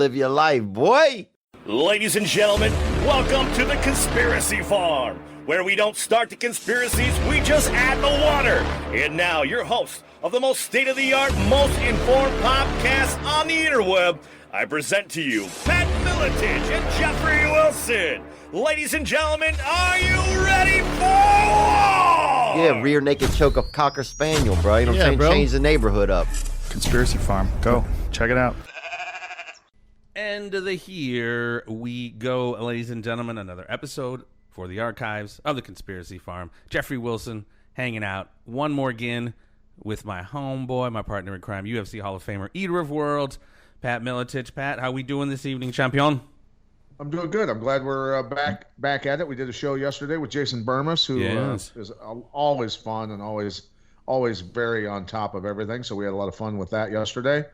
Live your life, boy. Ladies and gentlemen, welcome to the Conspiracy Farm, where we don't start the conspiracies, we just add the water. And now, your host of the most state-of-the-art, most informed podcast on the interweb, I present to you Pat Miletich and Jeffrey Wilson. Ladies and gentlemen, are you ready for war? Yeah, rear naked choke a Cocker Spaniel, bro. You know what I'm saying? Bro. Change the neighborhood up. Conspiracy Farm. Go. Check it out. End of the here we go, ladies and gentlemen. Another episode for the archives of the Conspiracy Farm. Jeffrey Wilson hanging out one more again with my homeboy, my partner in crime, UFC Hall of Famer, Eater of Worlds, Pat Miletich. Pat, how we doing this evening, champion? I'm doing good. I'm glad we're back at it. We did a show yesterday with Jason Burmis, who Yes. is always fun and always very on top of everything. So we had a lot of fun with that yesterday.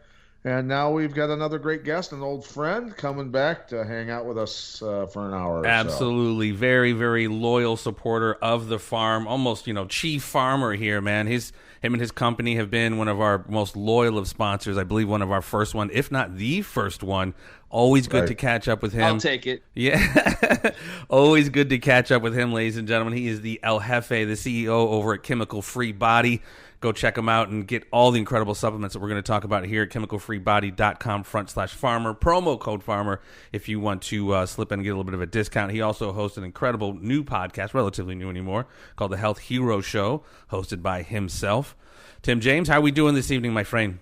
And now we've got another great guest, an old friend, coming back to hang out with us for an hour or Absolutely. Very, very loyal supporter of the farm. Almost, chief farmer here, man. Him and his company have been one of our most loyal of sponsors. I believe one of our first one, if not the first one. Always good to catch up with him. I'll take it. Yeah. Always good to catch up with him, ladies and gentlemen. He is the El Jefe, the CEO over at Chemical Free Body. Go check him out and get all the incredible supplements that we're going to talk about here at chemicalfreebody.com/farmer. Promo code farmer if you want to slip in and get a little bit of a discount. He also hosts an incredible new podcast, relatively new anymore, called The Health Hero Show, hosted by himself. Tim James, how are we doing this evening, my friend?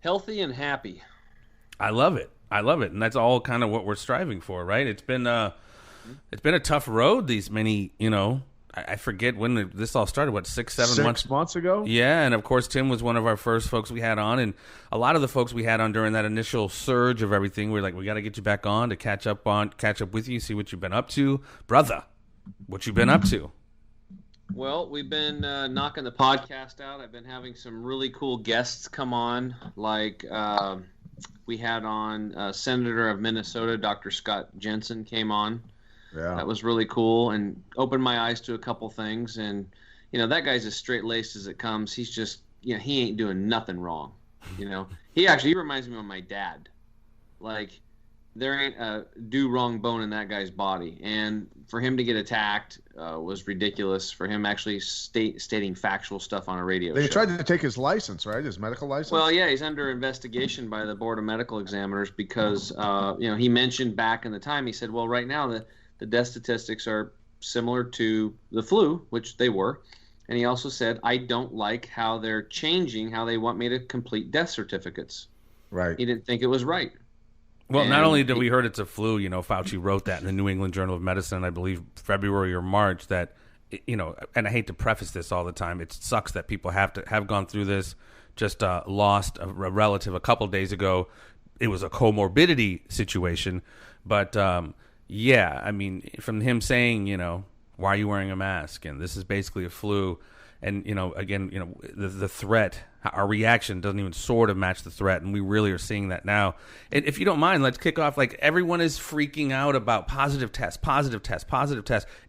Healthy and happy. I love it. And that's all kind of what we're striving for, right? It's been a tough road these many, I forget when this all started, 6 months ago? Yeah, and of course Tim was one of our first folks we had on, and a lot of the folks we had on during that initial surge of everything, we were like, we got to get you back on to catch up with you, see what you've been up to. Brother, what you been up to? Well, we've been knocking the podcast out. I've been having some really cool guests come on, like we had on Senator of Minnesota, Dr. Scott Jensen came on. Yeah. That was really cool and opened my eyes to a couple things. And, that guy's as straight-laced as it comes. He's just, he ain't doing nothing wrong. He reminds me of my dad. Like, there ain't a do-wrong bone in that guy's body. And for him to get attacked was ridiculous, for him actually stating factual stuff on a radio show. They tried to take his license, right? His medical license? Well, yeah, he's under investigation by the Board of Medical Examiners because, he mentioned back in the time, he said, well, right now the death statistics are similar to the flu, which they were. And he also said, I don't like how they're changing how they want me to complete death certificates. Right. He didn't think it was right. Well, not only did we heard it's a flu, Fauci wrote that in the New England Journal of Medicine, I believe February or March, that, and I hate to preface this all the time, it sucks that people have gone through this, just lost a relative a couple days ago. It was a comorbidity situation, but yeah, I mean, from him saying, why are you wearing a mask? And this is basically a flu. And, again, the threat, our reaction doesn't even sort of match the threat. And we really are seeing that now. And if you don't mind, let's kick off. Like, everyone is freaking out about positive tests,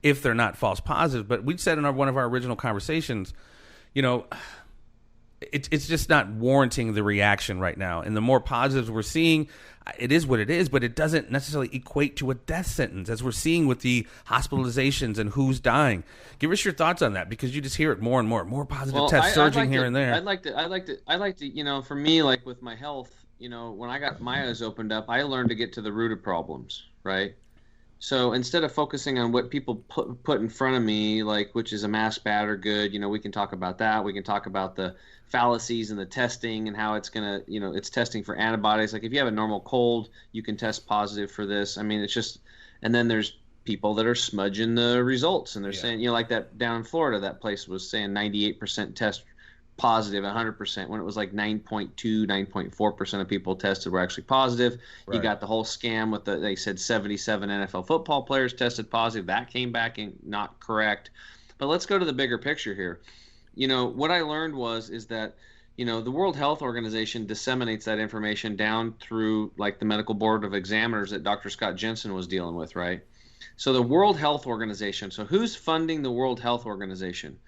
if they're not false positive. But we said in one of our original conversations, it's just not warranting the reaction right now. And the more positives we're seeing, it is what it is, but it doesn't necessarily equate to a death sentence, as we're seeing with the hospitalizations and who's dying. Give us your thoughts on that, because you just hear it more and more. More positive tests surging here and there. I'd like to, for me, like with my health, when I got my eyes opened up, I learned to get to the root of problems, right? So instead of focusing on what people put in front of me, like which is a mask bad or good, we can talk about that. We can talk about the fallacies and the testing and how it's going to, it's testing for antibodies. Like if you have a normal cold, you can test positive for this. I mean, it's just, and then there's people that are smudging the results and they're saying, like that down in Florida, that place was saying 98% test positive, 100%, when it was like 9.4% of people tested were actually positive. Right. You got the whole scam with they said 77 NFL football players tested positive. That came back and not correct. But let's go to the bigger picture here. What I learned is that, the World Health Organization disseminates that information down through like the medical board of examiners that Dr. Scott Jensen was dealing with, right? So the World Health Organization, so who's funding the World Health Organization?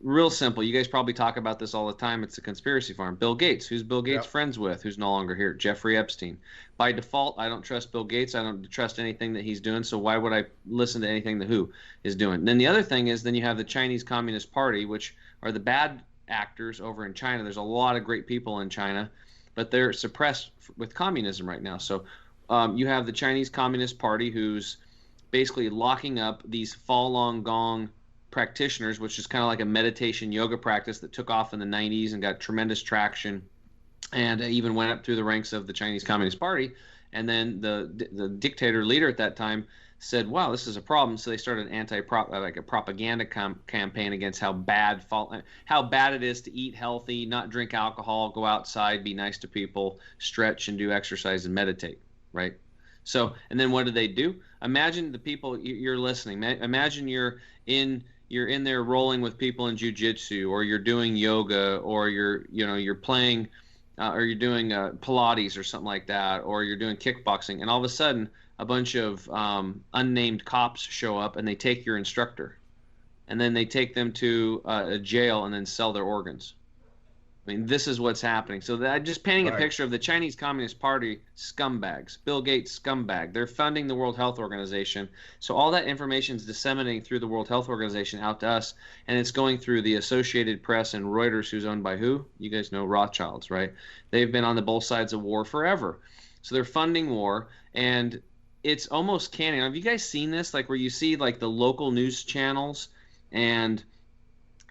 real simple. You guys probably talk about this all the time. It's a conspiracy farm. Bill Gates. Who's Bill Gates friends with? Who's no longer here? Jeffrey Epstein. By default, I don't trust Bill Gates. I don't trust anything that he's doing. So why would I listen to anything that WHO is doing? And then the other thing is, then you have the Chinese Communist Party, which are the bad actors over in China. There's a lot of great people in China, but they're suppressed with communism right now. So you have the Chinese Communist Party, who's basically locking up these Falun Gong practitioners, which is kind of like a meditation yoga practice that took off in the 90s and got tremendous traction, and even went up through the ranks of the Chinese Communist Party. And then the dictator leader at that time said, wow, this is a problem. So they started an a propaganda campaign against how bad it is to eat healthy, not drink alcohol, go outside, be nice to people, stretch and do exercise and meditate, right? So, and then what do they do? Imagine the people you're listening. Imagine you're in there rolling with people in jiu-jitsu, or you're doing yoga, or you're playing, or you're doing Pilates or something like that, or you're doing kickboxing, and all of a sudden a bunch of unnamed cops show up and they take your instructor, and then they take them to a jail and then sell their organs. I mean, this is what's happening. So just painting a picture of the Chinese Communist Party scumbags, Bill Gates scumbag. They're funding the World Health Organization. So all that information is disseminating through the World Health Organization out to us, and it's going through the Associated Press and Reuters, who's owned by who? You guys know Rothschilds, right? They've been on both sides of war forever. So they're funding war, and it's almost canny. Have you guys seen this? Like, where you see like the local news channels, and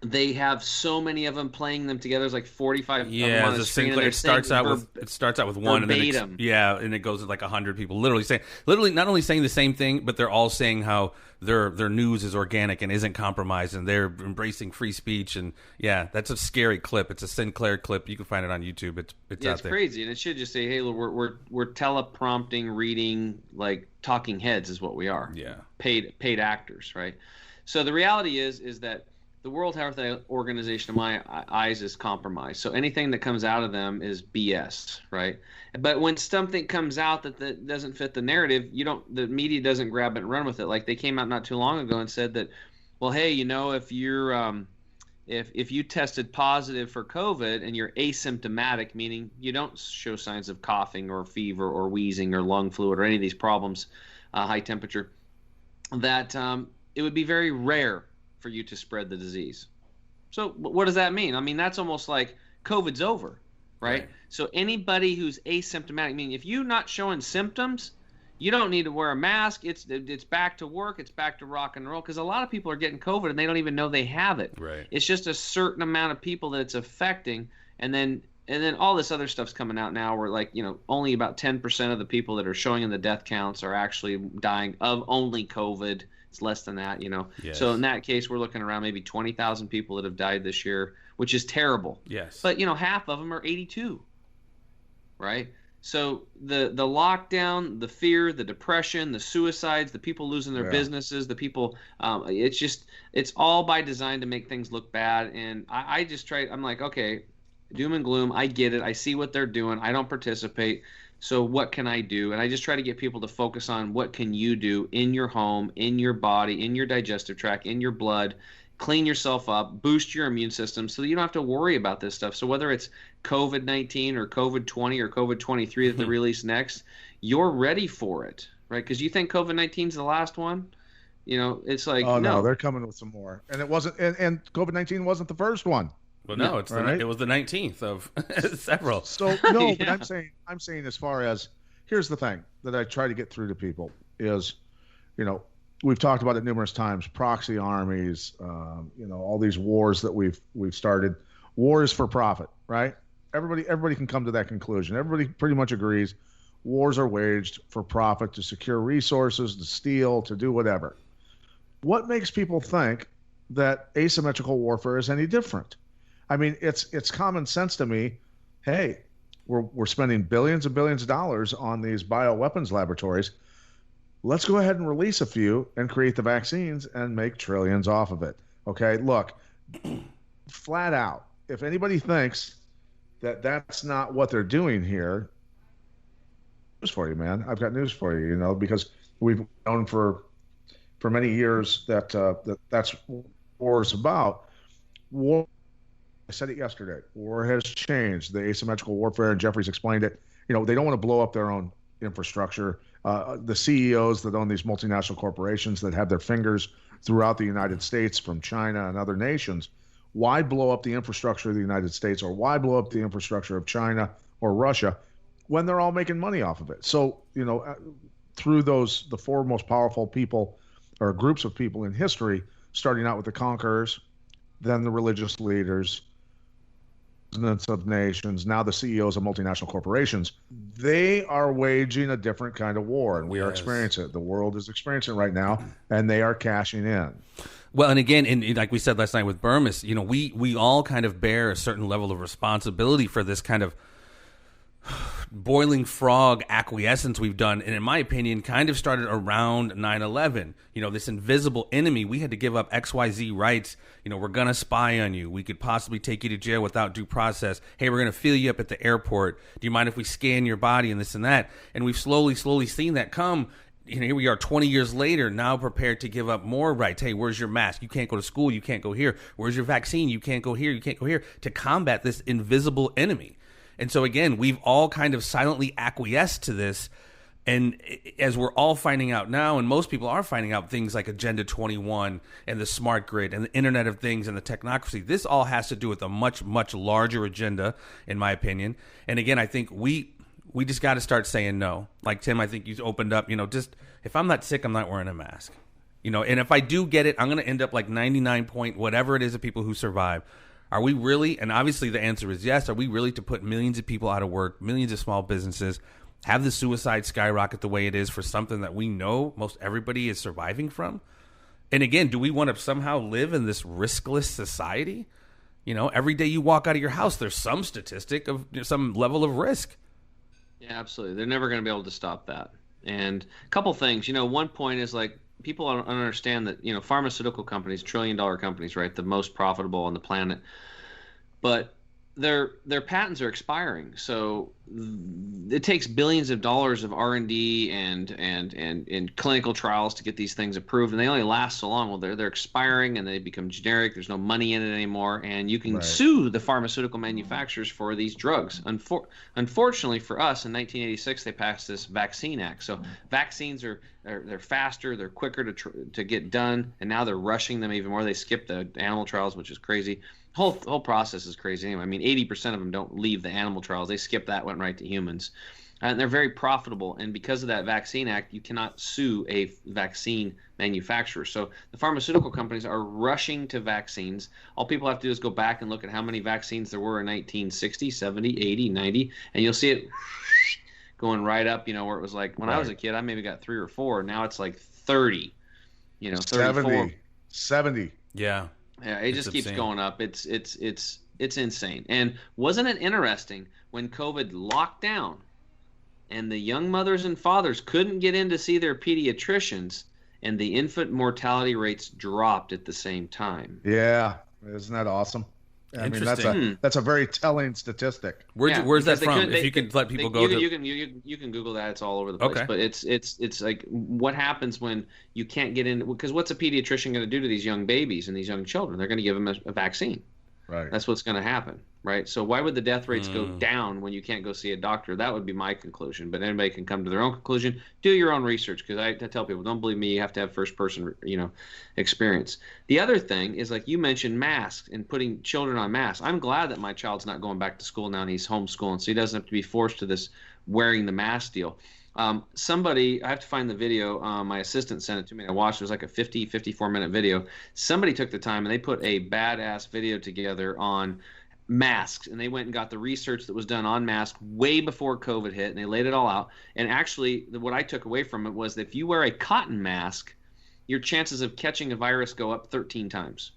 they have so many of them playing them together. There's like 45 of them on the screen. It starts out with one, verbatim. and then and it goes with like 100 people literally not only saying the same thing, but they're all saying how their news is organic and isn't compromised, and they're embracing free speech. And that's a scary clip. It's a Sinclair clip. You can find it on YouTube. It's out it's there. Crazy, and it should just say, "Hey, we're teleprompting, reading, like talking heads is what we are. Yeah, paid actors, right?" So the reality is that the World Health Organization, in my eyes, is compromised. So anything that comes out of them is BS, right? But when something comes out that doesn't fit the narrative, the media doesn't grab it and run with it. Like they came out not too long ago and said that, well, hey, if you're if you tested positive for COVID and you're asymptomatic, meaning you don't show signs of coughing or fever or wheezing or lung fluid or any of these problems, high temperature, that it would be very rare for you to spread the disease. So what does that mean? I mean, that's almost like COVID's over, right? So anybody who's asymptomatic, meaning if you're not showing symptoms, you don't need to wear a mask. It's back to work. It's back to rock and roll, because a lot of people are getting COVID and they don't even know they have it. Right. It's just a certain amount of people that it's affecting, and then all this other stuff's coming out now where only about 10% of the people that are showing in the death counts are actually dying of only COVID. It's less than that, Yes. So in that case, we're looking around maybe 20,000 people that have died this year, which is terrible. Yes. But, half of them are 82, right? So the lockdown, the fear, the depression, the suicides, the people losing their businesses, the people, it's all by design to make things look bad. And I just I'm like, okay, doom and gloom, I get it. I see what they're doing. I don't participate. So what can I do? And I just try to get people to focus on what can you do in your home, in your body, in your digestive tract, in your blood. Clean yourself up, boost your immune system so that you don't have to worry about this stuff. So whether it's COVID-19 or COVID-20 or COVID-23 that they release next, you're ready for it, right? Because you think COVID-19 is the last one. It's like, no, they're coming with some more. And it wasn't, and COVID-19 wasn't the first one. Well, no, it was the 19th of several. So no, but I'm saying as far as, here's the thing that I try to get through to people is, we've talked about it numerous times, proxy armies, all these wars that we've started. War is for profit, right? Everybody can come to that conclusion. Everybody pretty much agrees wars are waged for profit, to secure resources, to steal, to do whatever. What makes people think that asymmetrical warfare is any different? I mean, it's common sense to me. Hey, we're spending billions and billions of dollars on these bioweapons laboratories. Let's go ahead and release a few and create the vaccines and make trillions off of it. Okay, look, flat out, if anybody thinks that that's not what they're doing here, news for you, man. I've got news for you, because we've known for many years that that's what war is about. war. I said it yesterday. War has changed. The asymmetrical warfare, and Jeffries explained it. They don't want to blow up their own infrastructure. The CEOs that own these multinational corporations that have their fingers throughout the United States from China and other nations, why blow up the infrastructure of the United States, or why blow up the infrastructure of China or Russia when they're all making money off of it? So, through the four most powerful people or groups of people in history, starting out with the conquerors, then the religious leaders, presidents of nations, now the CEOs of multinational corporations, they are waging a different kind of war, and we are experiencing it. The world is experiencing it right now, and they are cashing in. Well, and again, and like we said last night with Burmis, we all kind of bear a certain level of responsibility for this kind of boiling frog acquiescence we've done, and in my opinion kind of started around 9/11. This invisible enemy, we had to give up XYZ rights. We're gonna spy on you, we could possibly take you to jail without due process, hey, we're gonna fill you up at the airport, do you mind if we scan your body, and this and that. And we've slowly seen that come. Here we are 20 years later, now prepared to give up more rights. Hey, where's your mask? You can't go to school, you can't go here. Where's your vaccine? You can't go here, you can't go here, to combat this invisible enemy. And so again, we've all kind of silently acquiesced to this. And as we're all finding out now, and most people are finding out, things like Agenda 21 and the smart grid and the Internet of Things and the technocracy, this all has to do with a much, much larger agenda, in my opinion. And again, I think we just got to start saying no. Like Tim, I think you opened up, just if I'm not sick, I'm not wearing a mask. And if I do get it, I'm going to end up like 99 point whatever it is of people who survive. Are we really, and obviously the answer is yes, are we really to put millions of people out of work, millions of small businesses, have the suicide skyrocket the way it is for something that we know most everybody is surviving from? And again, do we want to somehow live in this riskless society? Every day you walk out of your house, there's some statistic of some level of risk. Yeah, absolutely. They're never going to be able to stop that. And a couple things, one point is like, people don't understand that, pharmaceutical companies, trillion-dollar companies, right, the most profitable on the planet, but their patents are expiring. So it takes billions of dollars of R&D and clinical trials to get these things approved, and they only last so long. Well, they're expiring and they become generic. There's no money in it anymore, and you can sue the pharmaceutical manufacturers for these drugs. Unfortunately for us, in 1986 they passed this Vaccine Act. So vaccines they're faster, they're quicker to get done, and now they're rushing them even more. They skip the animal trials, which is crazy. Whole process is crazy anyway. I mean, 80% of them don't leave the animal trials. They skip that, went right to humans. And they're very profitable. And because of that Vaccine Act, you cannot sue a vaccine manufacturer. So the pharmaceutical companies are rushing to vaccines. All people have to do is go back and look at how many vaccines there were in 1960, 70, 80, 90, and you'll see it going right up, where it was like, when I was a kid, I maybe got 3 or 4. Now it's like 30, 34. 70. Yeah. Yeah, it just keeps going up. It's insane. And wasn't it interesting when COVID locked down and the young mothers and fathers couldn't get in to see their pediatricians, and the infant mortality rates dropped at the same time? Yeah, isn't that awesome? I mean, that's a very telling statistic. Where's that from? If you can let people go to... You can Google that. It's all over the place. Okay. But it's like, what happens when you can't get in? Because what's a pediatrician going to do to these young babies and these young children? They're going to give them a vaccine. Right. That's what's going to happen, right? So why would the death rates go down when you can't go see a doctor? That would be my conclusion. But anybody can come to their own conclusion. Do your own research, because I tell people, don't believe me. You have to have first-person, experience. The other thing is, like you mentioned, masks and putting children on masks. I'm glad that my child's not going back to school now, and he's homeschooling, so he doesn't have to be forced to this wearing the mask deal. Somebody, I have to find the video, my assistant sent it to me, I watched. It was like a 54-minute video. Somebody took the time and they put a badass video together on masks, and they went and got the research that was done on masks way before COVID hit, and they laid it all out. And actually, what I took away from it was that if you wear a cotton mask, your chances of catching a virus go up 13 times.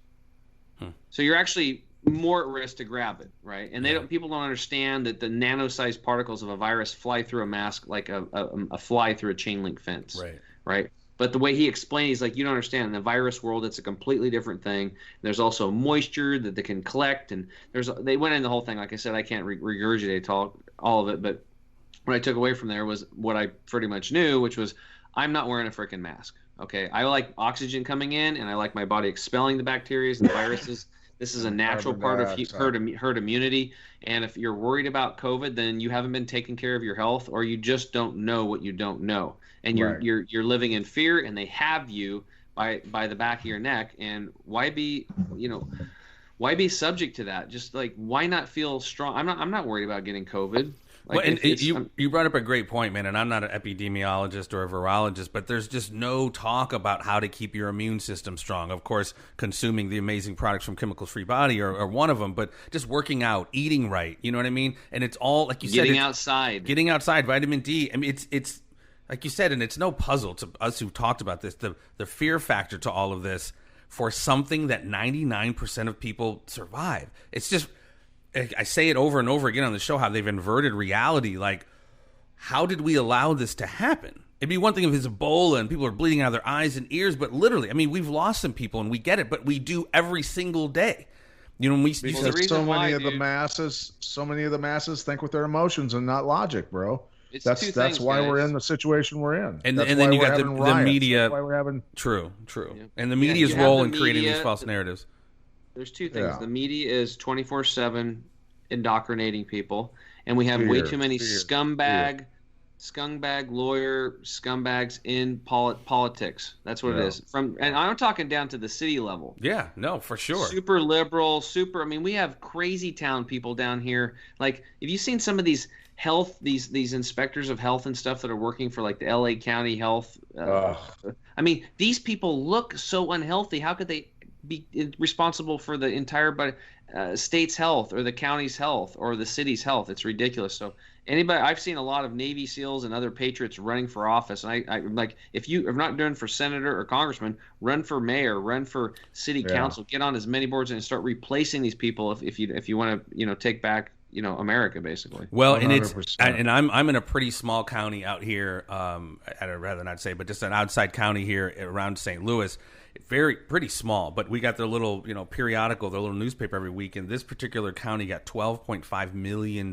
So you're actually more at risk to grab it, right? And people don't understand that the nano-sized particles of a virus fly through a mask like a fly through a chain link fence, right? But the way he explained, he's like, you don't understand. In the virus world, it's a completely different thing. There's also moisture that they can collect, and they went into the whole thing. Like I said, I can't regurgitate all of it, but what I took away from there was what I pretty much knew, which was, I'm not wearing a freaking mask. Okay, I like oxygen coming in, and I like my body expelling the bacteria and the viruses. This is a natural Carbon part of dioxide. herd immunity. And if you're worried about COVID, then you haven't been taking care of your health, or you just don't know what you don't know, and Right. you're living in fear, and they have you by the back of your neck. And why be subject to that? Just like, why not feel strong? I'm not worried about getting COVID. Like, Well, and you brought up a great point, man, and I'm not an epidemiologist or a virologist, but there's just no talk about how to keep your immune system strong. Of course, consuming the amazing products from Chemicals Free Body are one of them, but just working out, eating right, you know what I mean? And it's all, like you said, getting outside. Getting outside, vitamin D. I mean, it's like you said, and it's no puzzle to us who've talked about this, the fear factor to all of this for something that 99% of people survive. It's just, I say it over and over again on the show, how they've inverted reality. Like, how did we allow this to happen? It'd be one thing if it's Ebola and people are bleeding out of their eyes and ears, but literally, I mean, we've lost some people and we get it, but we do every single day. You know, when the Because reason why, so many of the masses think with their emotions and not logic, bro. It's That's two things, why we're guys. in the situation we're in. And That's then why you we're got having the riots. media. That's why we're having. True. Yeah. And the media's you have role the in creating these media- false narratives. There's two things. Yeah. The media is 24/7 indoctrinating people, and we have way Fear, too many fear, scumbag lawyer scumbags in politics. That's what it Yeah. is. And I'm talking down to the city level. Yeah, no, for sure. Super liberal, I mean, we have crazy town people down here. Like, have you seen some of these these inspectors of health and stuff that are working for like the LA County Health? I mean, these people look so unhealthy. How could they be responsible for the entire state's health or the county's health or the city's health? It's ridiculous. So I've seen a lot of Navy SEALs and other patriots running for office, and I'm like, if you are not doing for senator or congressman, run for mayor, run for city council, get on as many boards and start replacing these people if you want to take back America, basically. Well, and 100%. and I'm in a pretty small county out here. I'd rather not say, but just an outside county here around St. Louis. Pretty small, but we got their little periodical, their little newspaper every week. And this particular county got $12.5 million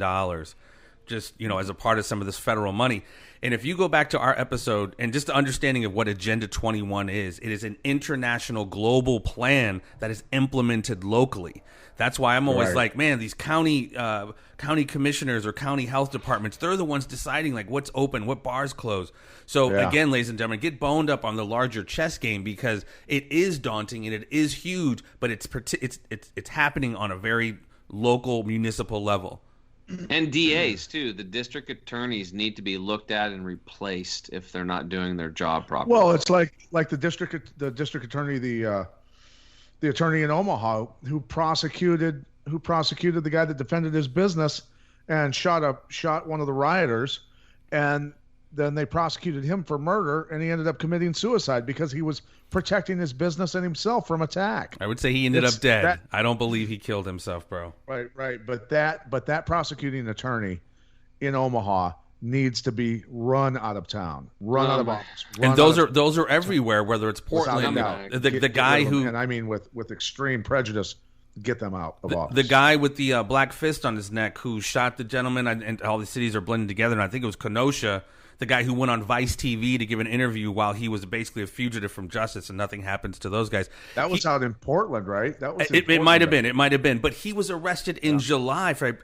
just as a part of some of this federal money. And if you go back to our episode and just the understanding of what Agenda 21 is, it is an international global plan that is implemented locally. That's why I'm always like, man, these county commissioners or county health departments, they're the ones deciding like what's open, what bars close. So again, ladies and gentlemen, get boned up on the larger chess game, because it is daunting and it is huge, but it's happening on a very local municipal level. And DAs too. The district attorneys need to be looked at and replaced if they're not doing their job properly. Well, it's like the district attorney, the attorney in Omaha who prosecuted the guy that defended his business and shot one of the rioters, and then they prosecuted him for murder, and he ended up committing suicide because he was protecting his business and himself from attack. I would say he ended up dead. I don't believe he killed himself, bro. Right. But that prosecuting attorney in Omaha needs to be run out of town, run out of office. And those are everywhere, whether it's Portland, the guy who, and I mean with extreme prejudice, get them out of office. The guy with the black fist on his neck who shot the gentleman, and all the cities are blending together, and I think it was Kenosha, the guy who went on Vice TV to give an interview while he was basically a fugitive from justice, and nothing happens to those guys. That was out in Portland, right? That was it might have been. It might have been. But he was arrested in July for,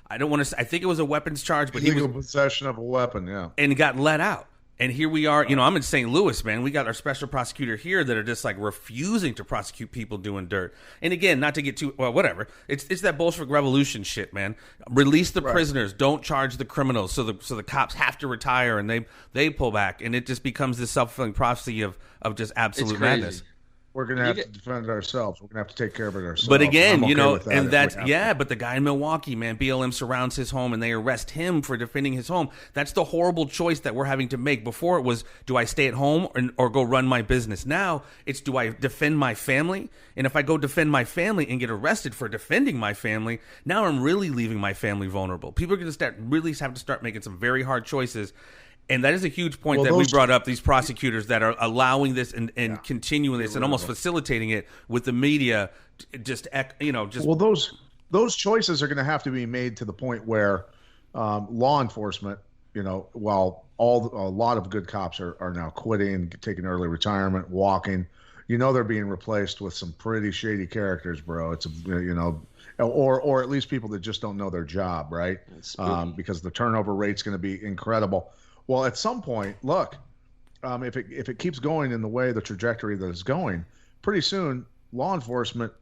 I don't want to say, I think it was a weapons charge, but illegal he was possession of a weapon, and got let out. And here we are, I'm in St. Louis, man. We got our special prosecutor here that are just like refusing to prosecute people doing dirt. And again, not to get too, well, whatever. It's that Bolshevik Revolution shit, man. Release the prisoners, don't charge the criminals, so the cops have to retire and they pull back, and it just becomes this self-fulfilling prophecy of just absolute madness. We're going to have to defend it ourselves. We're going to have to take care of it ourselves. But again, and that's, but the guy in Milwaukee, man, BLM surrounds his home and they arrest him for defending his home. That's the horrible choice that we're having to make. Before it was, do I stay at home or go run my business? Now it's, do I defend my family? And if I go defend my family and get arrested for defending my family, now I'm really leaving my family vulnerable. People are going to have to start making some very hard choices. And that is a huge point we brought up, these prosecutors that are allowing this and continuing this and almost facilitating it with the media. Well, those choices are going to have to be made to the point where law enforcement, while a lot of good cops are now quitting, taking early retirement, walking, they're being replaced with some pretty shady characters, bro. It's or at least people that just don't know their job, right? Because the turnover rate's going to be incredible. Well, at some point, look, if it keeps going in the way, the trajectory that it's going, pretty soon law enforcement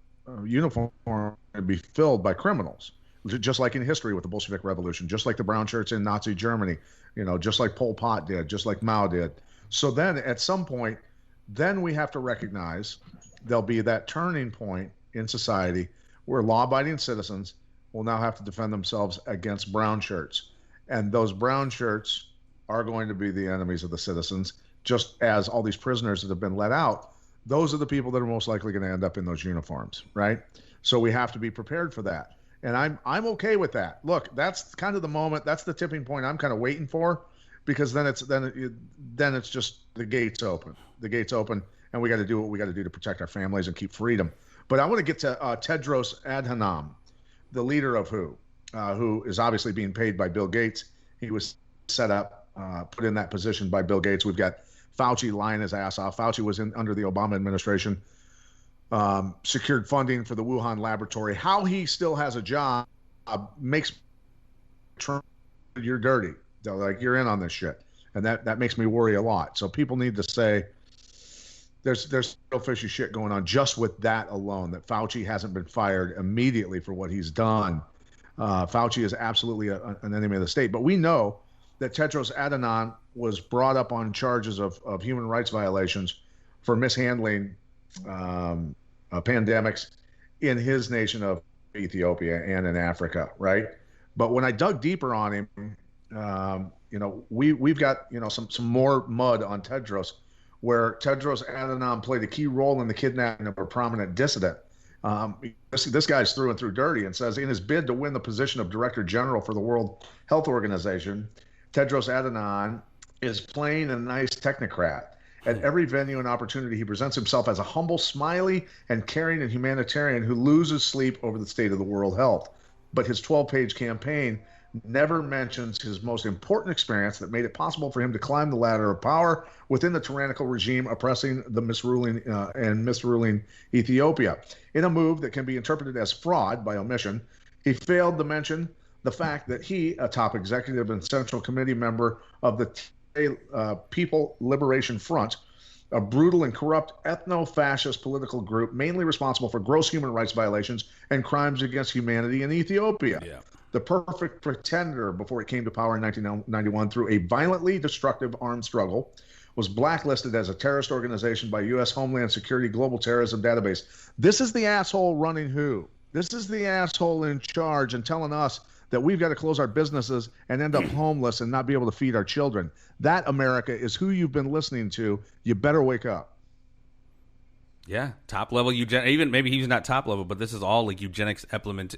uniform will be filled by criminals, just like in history with the Bolshevik Revolution, just like the brown shirts in Nazi Germany, just like Pol Pot did, just like Mao did. So then at some point, then we have to recognize there'll be that turning point in society where law-abiding citizens will now have to defend themselves against brown shirts. And those brown shirts are going to be the enemies of the citizens, just as all these prisoners that have been let out, those are the people that are most likely going to end up in those uniforms, right? So we have to be prepared for that. And I'm okay with that. Look, that's kind of the moment, that's the tipping point I'm kind of waiting for, because then it's just the gates open. The gates open, and we got to do what we got to do to protect our families and keep freedom. But I want to get to Tedros Adhanom, the leader of who is obviously being paid by Bill Gates. He was set up, put in that position by Bill Gates. We've got Fauci lying his ass off. Fauci was under the Obama administration, secured funding for the Wuhan laboratory. How he still has a job makes you're dirty. Like, you're in on this shit. And that makes me worry a lot. So people need to say there's no fishy shit going on just with that alone, that Fauci hasn't been fired immediately for what he's done. Fauci is absolutely an enemy of the state. But we know that Tedros Adhanom was brought up on charges of human rights violations for mishandling pandemics in his nation of Ethiopia and in Africa, right? But when I dug deeper on him, we've got some more mud on Tedros, where Tedros Adhanom played a key role in the kidnapping of a prominent dissident. This guy's through and through dirty, and says in his bid to win the position of Director General for the World Health Organization, Tedros Adhanom is playing a nice technocrat. At every venue and opportunity, he presents himself as a humble, smiley, and caring and humanitarian who loses sleep over the state of the world health. But his 12-page campaign never mentions his most important experience that made it possible for him to climb the ladder of power within the tyrannical regime oppressing the misruling Ethiopia. In a move that can be interpreted as fraud by omission, he failed to mention the fact that he, a top executive and Central Committee member of the People Liberation Front, a brutal and corrupt ethno-fascist political group mainly responsible for gross human rights violations and crimes against humanity in Ethiopia. Yeah. The perfect pretender before it came to power in 1991 through a violently destructive armed struggle, was blacklisted as a terrorist organization by U.S. Homeland Security Global Terrorism Database. This is the asshole running who? This is the asshole in charge and telling us that we've got to close our businesses and end up homeless and not be able to feed our children. That, America, is who you've been listening to. You better wake up. Yeah, top level even maybe he's not top level, but this is all like eugenics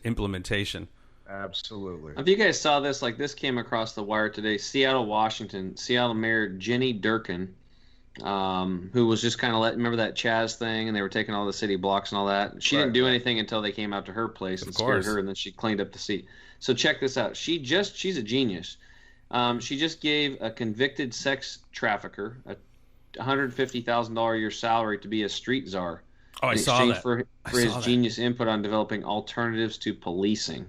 implementation. Absolutely. If you guys saw this, this came across the wire today. Seattle, Washington, Seattle Mayor Jenny Durkin, who was just kind of remember that Chaz thing, and they were taking all the city blocks and all that. She didn't do anything until they came out to her place and scared her, and then she cleaned up the seat. So check this out. She's a genius. She just gave a convicted sex trafficker a $150,000 a year salary to be a street czar. Oh, I saw that. For his genius input on developing alternatives to policing.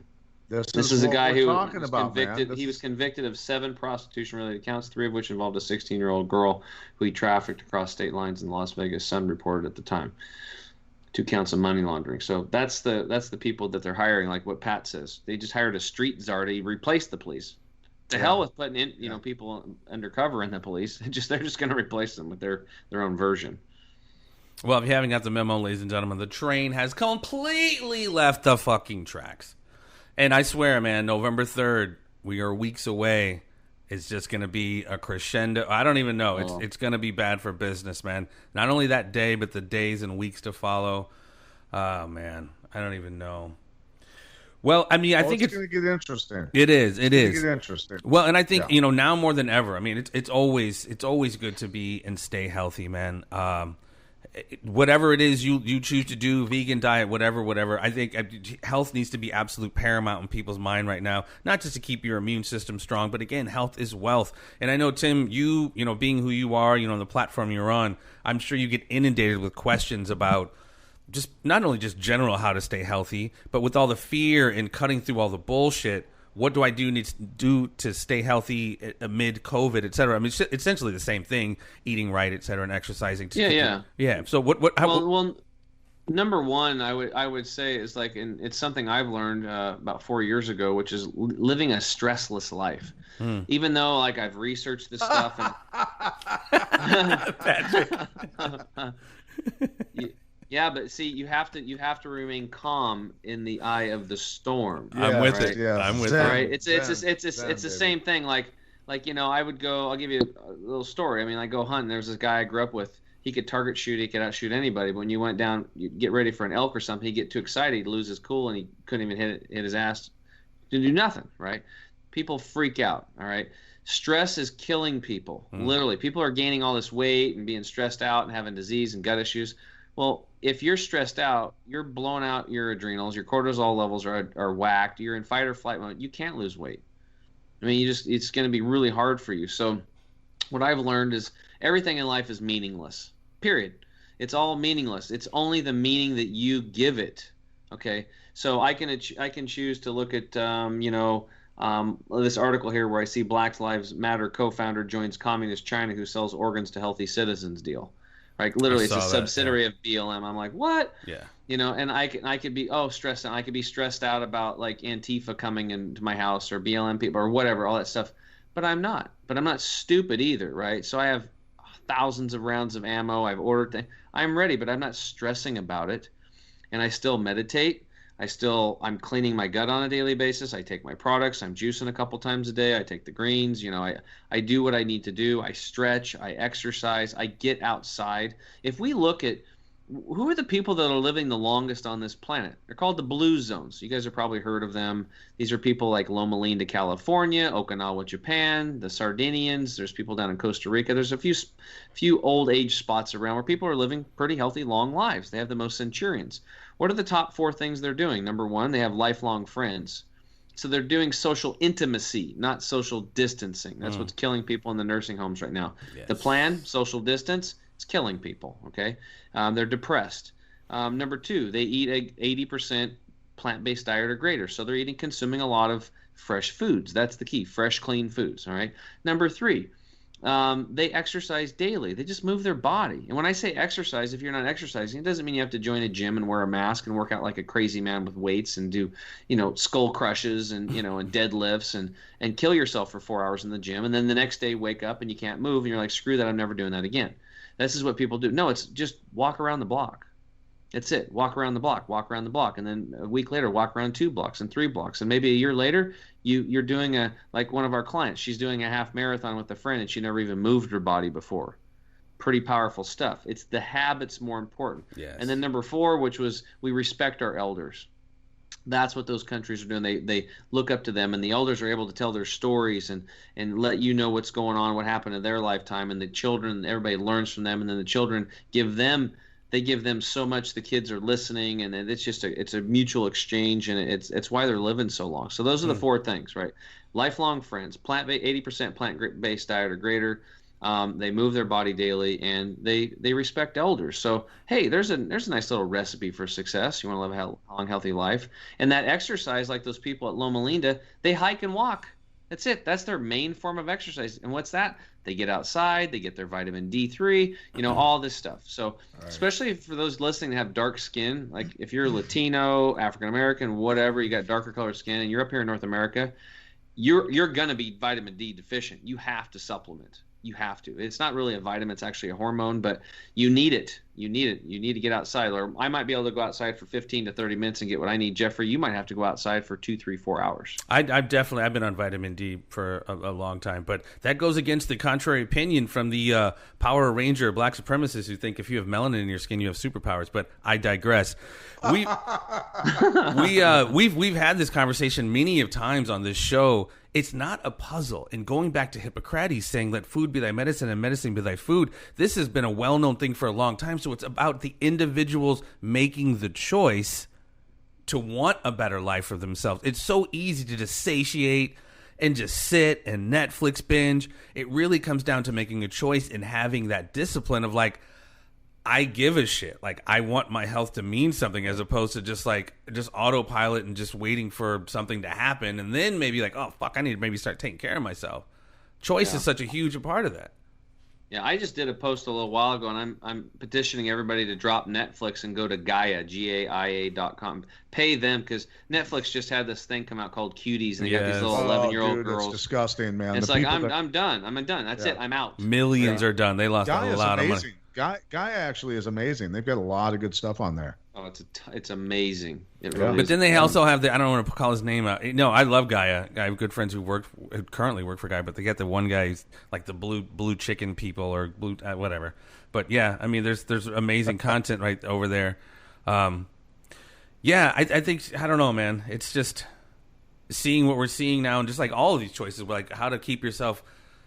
This is a guy who was convicted. He was convicted of 7 prostitution-related counts, 3 of which involved a 16-year-old girl who he trafficked across state lines in the Las Vegas Sun reported at the time. 2 counts of money laundering. So that's the people that they're hiring. Like what Pat says, they just hired a street czar to replace the police. To hell with putting in people undercover in the police. They're just going to replace them with their own version. Well, if you haven't got the memo, ladies and gentlemen, the train has completely left the fucking tracks. And I swear, man, November 3rd, we are weeks away. It's just going to be a crescendo. I don't even know. It's going to be bad for business, man. Not only that day, but the days and weeks to follow. Oh, man. I don't even know. Well, I mean, I think it's going to get interesting. It is. It's going to get interesting. Well, and I think, now more than ever, I mean, it's always good to be and stay healthy, man. whatever it is you choose to do, vegan diet, whatever. I think health needs to be absolute paramount in people's mind right now, not just to keep your immune system strong, but again, health is wealth. And I know, Tim, you know, being who you are, you know, the platform you're on, I'm sure you get inundated with questions about just not only just general how to stay healthy, but with all the fear and cutting through all the bullshit. What do I need to do to stay healthy amid COVID, et cetera? I mean, it's essentially the same thing: eating right, et cetera, and exercising. Yeah. So Well, number one, I would say is like, and it's something I've learned about 4 years ago, which is living a stressless life. Even though like I've researched this stuff and yeah, but see, you have to remain calm in the eye of the storm. I'm with right? it. Yeah. I'm with Zen. it. Right? It's the same thing. Like you know, I would go. I'll give you a little story. I mean, I go hunting. There's this guy I grew up with. He could target shoot. He could outshoot anybody. But when you went down, you get ready for an elk or something, he'd get too excited, he'd lose his cool, and he couldn't even hit his ass to do nothing. Right? People freak out. All right. Stress is killing people. Literally, people are gaining all this weight and being stressed out and having disease and gut issues. Well, if you're stressed out, you're blowing out your adrenals, your cortisol levels are whacked, you're in fight or flight mode, you can't lose weight. I mean, it's going to be really hard for you. So what I've learned is everything in life is meaningless, period. It's all meaningless. It's only the meaning that you give it, okay? So I can choose to look at, this article here where I see Black Lives Matter co-founder joins communist China who sells organs to healthy citizens deal. Right, literally, it's a subsidiary of BLM. I'm like, what? Yeah. You know, and I could be stressed out. I could be stressed out about like Antifa coming into my house or BLM people or whatever, all that stuff. But I'm not. But I'm not stupid either, right? So I have thousands of rounds of ammo. I've ordered things. I'm ready, but I'm not stressing about it. And I still meditate. I'm cleaning my gut on a daily basis. I take my products. I'm juicing a couple times a day. I take the greens. You know, I do what I need to do. I stretch. I exercise. I get outside. If we look at who are the people that are living the longest on this planet, they're called the blue zones. You guys have probably heard of them. These are people like Loma Linda, California, Okinawa, Japan, the Sardinians. There's people down in Costa Rica. There's a few old age spots around where people are living pretty healthy, long lives. They have the most centurions. What are the top 4 things they're doing? Number 1, they have lifelong friends. So they're doing social intimacy, not social distancing. That's what's killing people in the nursing homes right now. Yes. The plan, social distance, it's killing people, okay? They're depressed. Number 2, they eat a 80% plant-based diet or greater. So they're consuming a lot of fresh foods. That's the key, fresh, clean foods, all right? Number 3, they exercise daily. They just move their body. And when I say exercise, if you're not exercising, it doesn't mean you have to join a gym and wear a mask and work out like a crazy man with weights and do, skull crushes and, and deadlifts and kill yourself for 4 hours in the gym. And then the next day wake up and you can't move and you're like, screw that, I'm never doing that again. This is what people do. No, it's just walk around the block. That's it. Walk around the block. And then a week later, walk around 2 blocks and 3 blocks. And maybe a year later, you're doing like one of our clients. She's doing a half marathon with a friend and she never even moved her body before. Pretty powerful stuff. It's the habits more important. Yes. And then number 4, which was we respect our elders. That's what those countries are doing. They look up to them, and the elders are able to tell their stories and let you know what's going on, what happened in their lifetime, and the children, everybody learns from them, and then the children give them so much. The kids are listening, and it's just it's a mutual exchange, and it's why they're living so long. So those are the 4 things, right? Lifelong friends, 80% plant-based diet or greater. They move their body daily, and they respect elders. So hey, there's a nice little recipe for success. You want to live a long, healthy life, and that exercise, like those people at Loma Linda, they hike and walk. That's it. That's their main form of exercise. And what's that? They get outside, they get their vitamin D3, all this stuff. So especially for those listening that have dark skin, like if you're Latino, African American, whatever, you got darker colored skin, and you're up here in North America, you're going to be vitamin D deficient. You have to supplement. You have to. It's not really a vitamin. It's actually a hormone, but you need it. You need to get outside. Or I might be able to go outside for 15 to 30 minutes and get what I need. Jeffrey, you might have to go outside for 2, 3, 4 hours. I've been on vitamin D for a long time, but that goes against the contrary opinion from the Power Ranger black supremacists who think if you have melanin in your skin, you have superpowers. But I digress. We've had this conversation many of times on this show. it's not a puzzle. And going back to Hippocrates saying, let food be thy medicine and medicine be thy food, this has been a well-known thing for a long time. So it's about the individuals making the choice to want a better life for themselves. It's so easy to just satiate and just sit and Netflix binge. It really comes down to making a choice and having that discipline of like, I give a shit. Like, I want my health to mean something, as opposed to just autopilot and just waiting for something to happen. And then maybe like, oh, fuck, I need to maybe start taking care of myself. Choice is such a huge part of that. Yeah, I just did a post a little while ago, and I'm petitioning everybody to drop Netflix and go to Gaia, GAIA.com. Pay them, because Netflix just had this thing come out called Cuties, and they got these little 11-year-old girls. It's disgusting, man. And it's like, I'm done. I'm done. That's it. I'm out. Millions are done. They lost a lot of money. Gaia actually is amazing. They've got a lot of good stuff on there. Oh, it's amazing. It really But is. then they also have I don't want to call his name out. No, I love Gaia. I have good friends who currently work for Gaia, but they get the one guy who's like the blue chicken people or blue whatever. But yeah, I mean, there's amazing content right over there. Yeah, I think, I don't know, man. It's just seeing what we're seeing now, and just like all of these choices, like how to keep yourself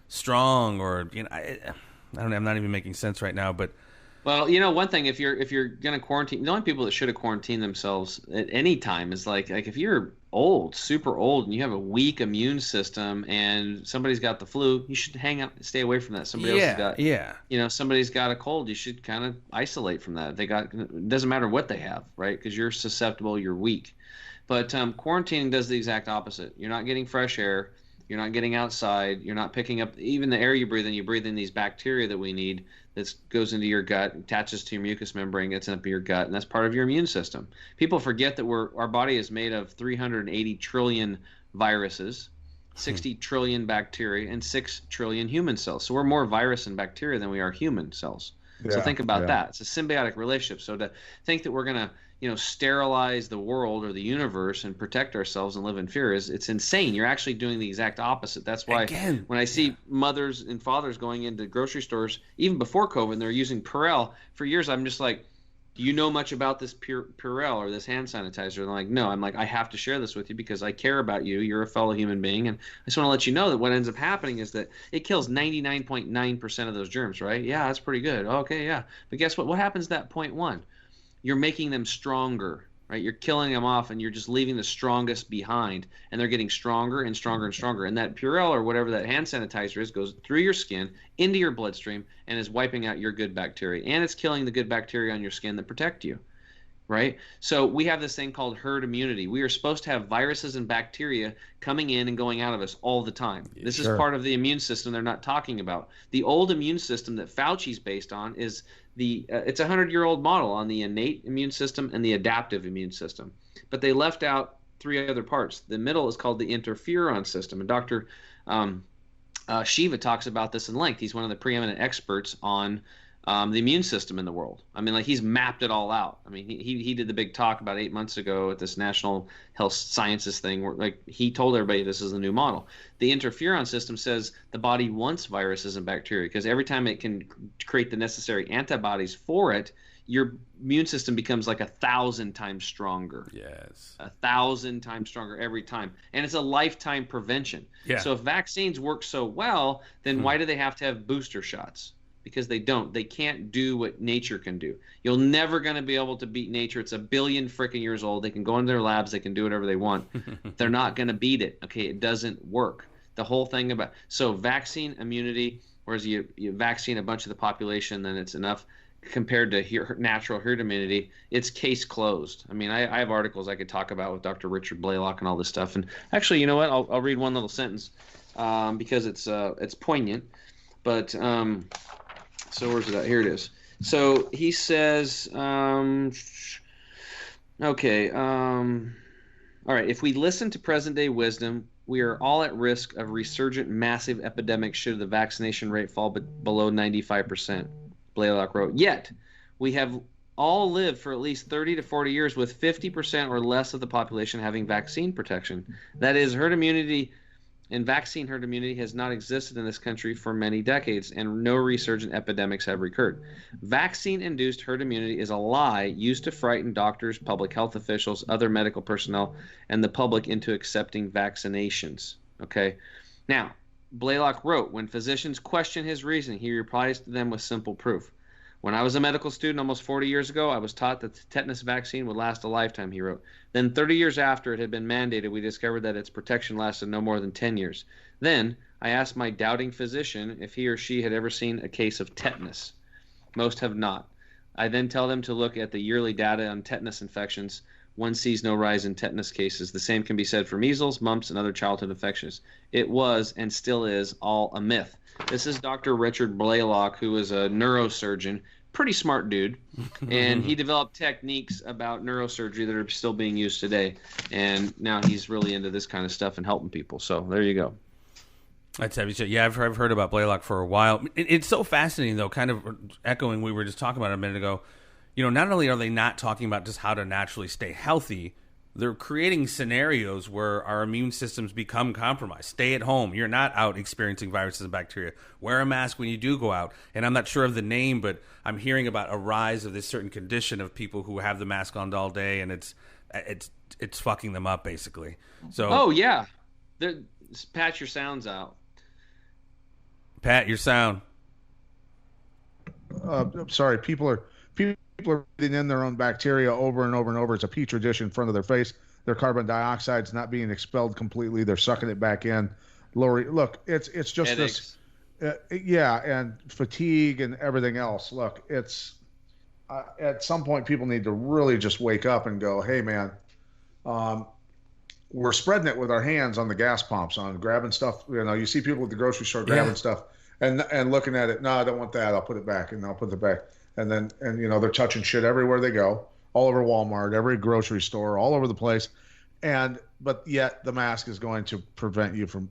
strong, or I don't know. I'm not even making sense right now, but. Well, one thing, if you're gonna quarantine, the only people that should have quarantined themselves at any time is like if you're old, super old, and you have a weak immune system, and somebody's got the flu, you should stay away from that. Somebody else has got, somebody's got a cold, you should kind of isolate from that. It doesn't matter what they have, right? Because you're susceptible, you're weak. But quarantining does the exact opposite. You're not getting fresh air. You're not getting outside. You're not picking up even the air you breathe in. You breathe in these bacteria that we need that goes into your gut, attaches to your mucous membrane, gets up your gut, and that's part of your immune system. People forget that our body is made of 380 trillion viruses, 60 trillion bacteria, and 6 trillion human cells. So we're more virus and bacteria than we are human cells. So think about that. It's a symbiotic relationship. So to think that we're going to sterilize the world or the universe and protect ourselves and live in fear it's insane. You're actually doing the exact opposite. That's why when I see mothers and fathers going into grocery stores, even before COVID, and they're using Purell for years, I'm just like, do you know much about this Purell or this hand sanitizer? And they're like, no. I'm like, I have to share this with you because I care about you. You're a fellow human being. And I just want to let you know that what ends up happening is that it kills 99.9% of those germs, right? Yeah, that's pretty good. Okay, yeah. But guess what? What happens to that 0.1? You're making them stronger, right? You're killing them off, and you're just leaving the strongest behind, and they're getting stronger and stronger and stronger. And that Purell or whatever that hand sanitizer is goes through your skin into your bloodstream and is wiping out your good bacteria, and it's killing the good bacteria on your skin that protect you, right? So we have this thing called herd immunity. We are supposed to have viruses and bacteria coming in and going out of us all the time. This is part of the immune system they're not talking about. The old immune system that Fauci's based on is it's a 100-year-old model on the innate immune system and the adaptive immune system. But they left out 3 other parts. The middle is called the interferon system. And Dr. Shiva talks about this in length. He's one of the preeminent experts on the immune system in the world. I mean, like, he's mapped it all out. I mean, he did the big talk about 8 months ago at this National Health Sciences thing where, like, he told everybody this is the new model. The interferon system says the body wants viruses and bacteria because every time it can create the necessary antibodies for it, your immune system becomes like 1,000 times stronger. Yes. 1,000 times stronger every time. And it's a lifetime prevention. Yeah. So if vaccines work so well, then why do they have to have booster shots? Because they don't. They can't do what nature can do. You're never going to be able to beat nature. It's 1 billion freaking years old. They can go into their labs. They can do whatever they want. They're not going to beat it. Okay, it doesn't work. The whole thing about vaccine immunity, whereas you vaccine a bunch of the population, then it's enough. Compared to natural herd immunity, it's case closed. I mean, I have articles I could talk about with Dr. Richard Blaylock and all this stuff. And actually, you know what? I'll read one little sentence because it's poignant. But so where's it at? Here it is. So he says, all right, if we listen to present-day wisdom, we are all at risk of resurgent massive epidemic should the vaccination rate fall below 95%, Blaylock wrote. Yet, we have all lived for at least 30 to 40 years with 50% or less of the population having vaccine protection. That is, herd immunity and vaccine herd immunity has not existed in this country for many decades, and no resurgent epidemics have recurred. Vaccine-induced herd immunity is a lie used to frighten doctors, public health officials, other medical personnel, and the public into accepting vaccinations. Okay. Now, Blaylock wrote, when physicians question his reasoning, he replies to them with simple proof. When I was a medical student almost 40 years ago, I was taught that the tetanus vaccine would last a lifetime, he wrote. Then 30 years after it had been mandated, we discovered that its protection lasted no more than 10 years. Then I asked my doubting physician if he or she had ever seen a case of tetanus. Most have not. I then tell them to look at the yearly data on tetanus infections. One sees no rise in tetanus cases. The same can be said for measles, mumps, and other childhood infections. It was, and still is, all a myth. This is Dr. Richard Blaylock, who is a neurosurgeon, pretty smart dude, and he developed techniques about neurosurgery that are still being used today. And now he's really into this kind of stuff and helping people. So there you go. That's heavy shit. Yeah, I've heard about Blaylock for a while. It's so fascinating, though, kind of echoing we were just talking about a minute ago. You know, not only are they not talking about just how to naturally stay healthy, they're creating scenarios where our immune systems become compromised. Stay at home. You're not out experiencing viruses and bacteria. Wear a mask when you do go out. And I'm not sure of the name, but I'm hearing about a rise of this certain condition of people who have the mask on all day, and it's fucking them up, basically. So. Oh, yeah. Patch your sounds out. Pat, your sound. Sorry, people are breathing in their own bacteria over and over and over. It's a petri dish in front of their face. Their carbon dioxide's not being expelled completely. They're sucking it back in. Look, it's just Headaches. and fatigue and everything else. Look, it's at some point people need to really just wake up and go, hey man, we're spreading it with our hands on the gas pumps, on grabbing stuff. You know, you see people at the grocery store grabbing stuff and looking at it. No, I don't want that. I'll put it back, and I'll put it back. And then, you know, they're touching shit everywhere they go, all over Walmart, every grocery store, all over the place. But yet the mask is going to prevent you from,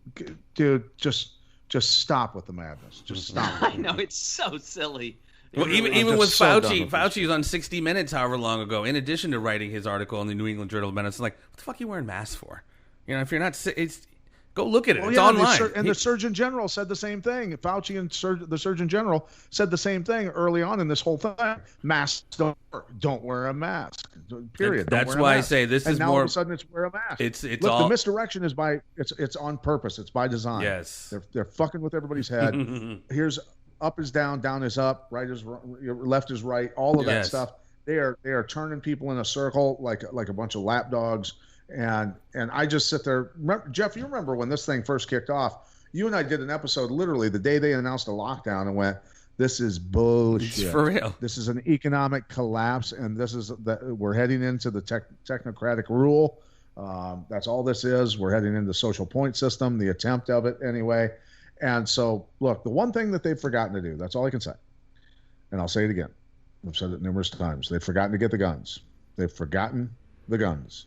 dude, just stop with the madness. Just stop. I know, it's so silly. Well, even with Fauci was on 60 Minutes however long ago, in addition to writing his article in the New England Journal of Medicine, like, what the fuck are you wearing masks for? You know, if you're not sick, go look at it. It's online. And the Surgeon General said the same thing. Fauci and the Surgeon General said the same thing early on in this whole thing. Masks don't work. Don't wear a mask. Period. That's why I say this is now more. All of a sudden, it's wear a mask. It's Look, all the misdirection is it's on purpose. It's by design. Yes. They're fucking with everybody's head. Here's up is down, down is up, right is left is right. All of that stuff. They are turning people in a circle like a bunch of lap dogs. And I just sit there. Jeff, you remember when this thing first kicked off? You and I did an episode literally the day they announced a lockdown and went, this is bullshit. It's for real. This is an economic collapse, and we're heading into the technocratic rule. That's all this is. We're heading into the social point system, the attempt of it anyway. And so, look, the one thing that they've forgotten to do, that's all I can say. And I'll say it again. I've said it numerous times. They've forgotten to get the guns. They've forgotten the guns.